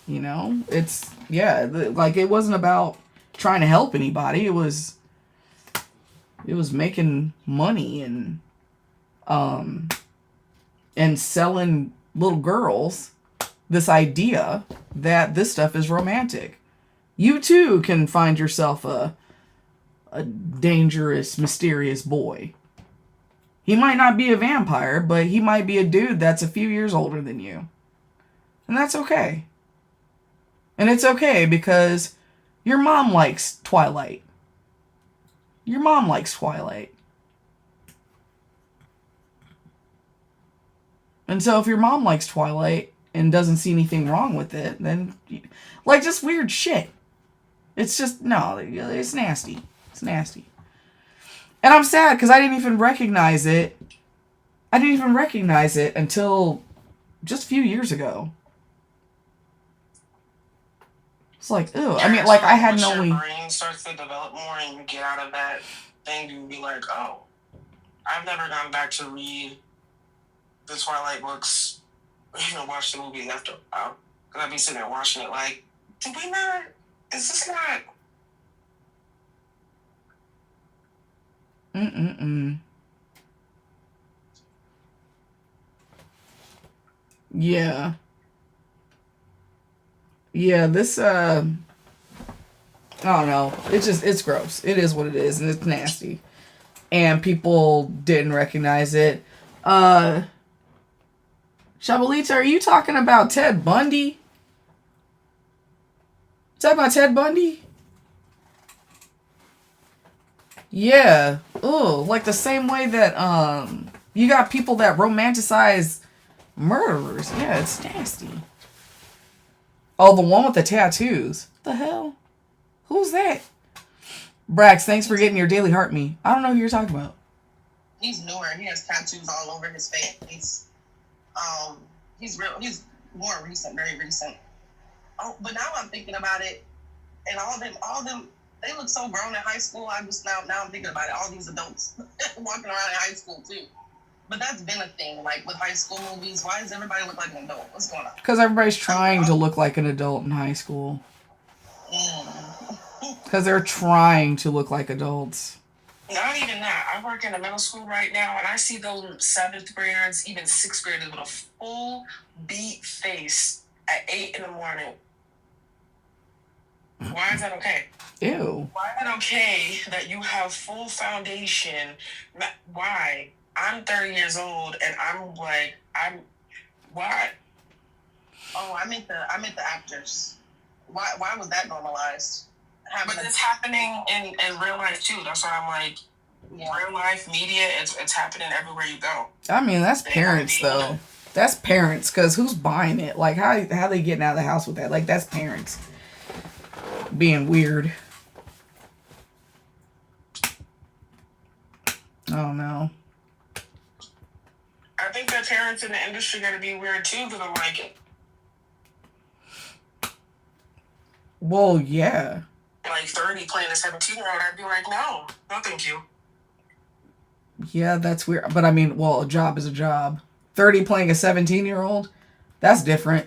You know, like it wasn't about trying to help anybody. It was making money and selling little girls this idea that this stuff is romantic. You too can find yourself a dangerous, mysterious boy. He might not be a vampire, but he might be a dude that's a few years older than you. And that's okay. And it's okay because your mom likes Twilight. Your mom likes Twilight. And so if your mom likes Twilight and doesn't see anything wrong with it, then, like, just weird shit. It's just, no, it's nasty. It's nasty. And I'm sad because I didn't even recognize it. I didn't even recognize it until just a few years ago. It's like, ew. I mean, like, I had no... Once your brain starts to develop more and you get out of that thing, you be like, oh, I've never gone back to read the Twilight books, watch the movies after a while. Because I'd be sitting there watching it like, did we not... Is this not... Yeah. Yeah, this, I don't know. It's gross. It is what it is, and it's nasty. And people didn't recognize it. Shabalita, are you talking about Ted Bundy? Talking about Ted Bundy? Yeah. Ooh, like the same way that, you got people that romanticize murderers. Yeah, it's nasty. Oh, the one with the tattoos. What the hell? Who's that? Brax, thanks for getting your daily heart me. I don't know who you're talking about. He's newer. He has tattoos all over his face. He's more recent, very recent. Oh, but now I'm thinking about it, and all them, they look so grown in high school. I'm just now I'm thinking about it. All these adults walking around in high school too. But that's been a thing, like with high school movies. Why does everybody look like an adult? What's going on? Because everybody's trying to look like an adult in high school. Because they're trying to look like adults. Not even that. I work in a middle school right now, and I see those 7th graders, even 6th graders, with a full beat face at 8 in the morning. Why is that okay? Ew. Why is it okay that you have full foundation? Why? I'm 30 years old, and why? Oh, I meant the actors. Why was that normalized? But it's happening in real life too. That's why I'm like, real life media. It's happening everywhere you go. I mean, that's parents though. That's parents, because who's buying it? Like, how they getting out of the house with that? Like, that's parents being weird. I don't know. I think that parents in the industry got to be weird too, because I'm like, well, yeah. Like 30 playing a 17-year-old, I'd be like, no, thank you. Yeah, that's weird. But I mean, well, a job is a job. 30 playing a 17-year-old, that's different.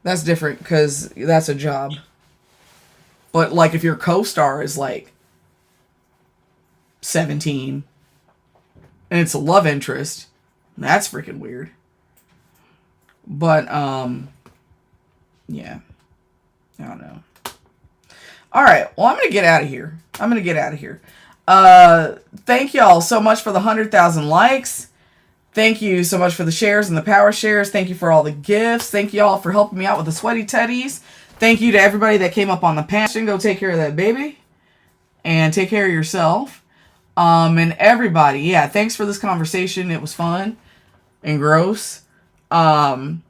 That's different because that's a job. But like if your co-star is like 17 and it's a love interest, that's freaking weird. But yeah. I don't know. All right. Well, I'm going to get out of here. Thank y'all so much for the 100,000 likes. Thank you so much for the shares and the power shares. Thank you for all the gifts. Thank y'all for helping me out with the sweaty teddies. Thank you to everybody that came up on the panel. Go take care of that baby and take care of yourself. And everybody, yeah, thanks for this conversation. It was fun and gross. But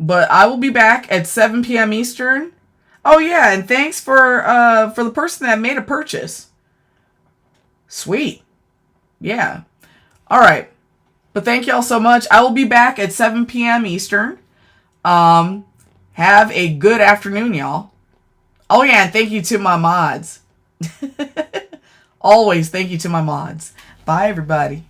I will be back at 7 p.m. Eastern. Oh yeah, and thanks for the person that made a purchase. Sweet. Yeah. All right. But thank y'all so much. I will be back at 7 p.m. Eastern. Have a good afternoon, y'all. Oh yeah, and thank you to my mods. Always thank you to my mods. Bye, everybody.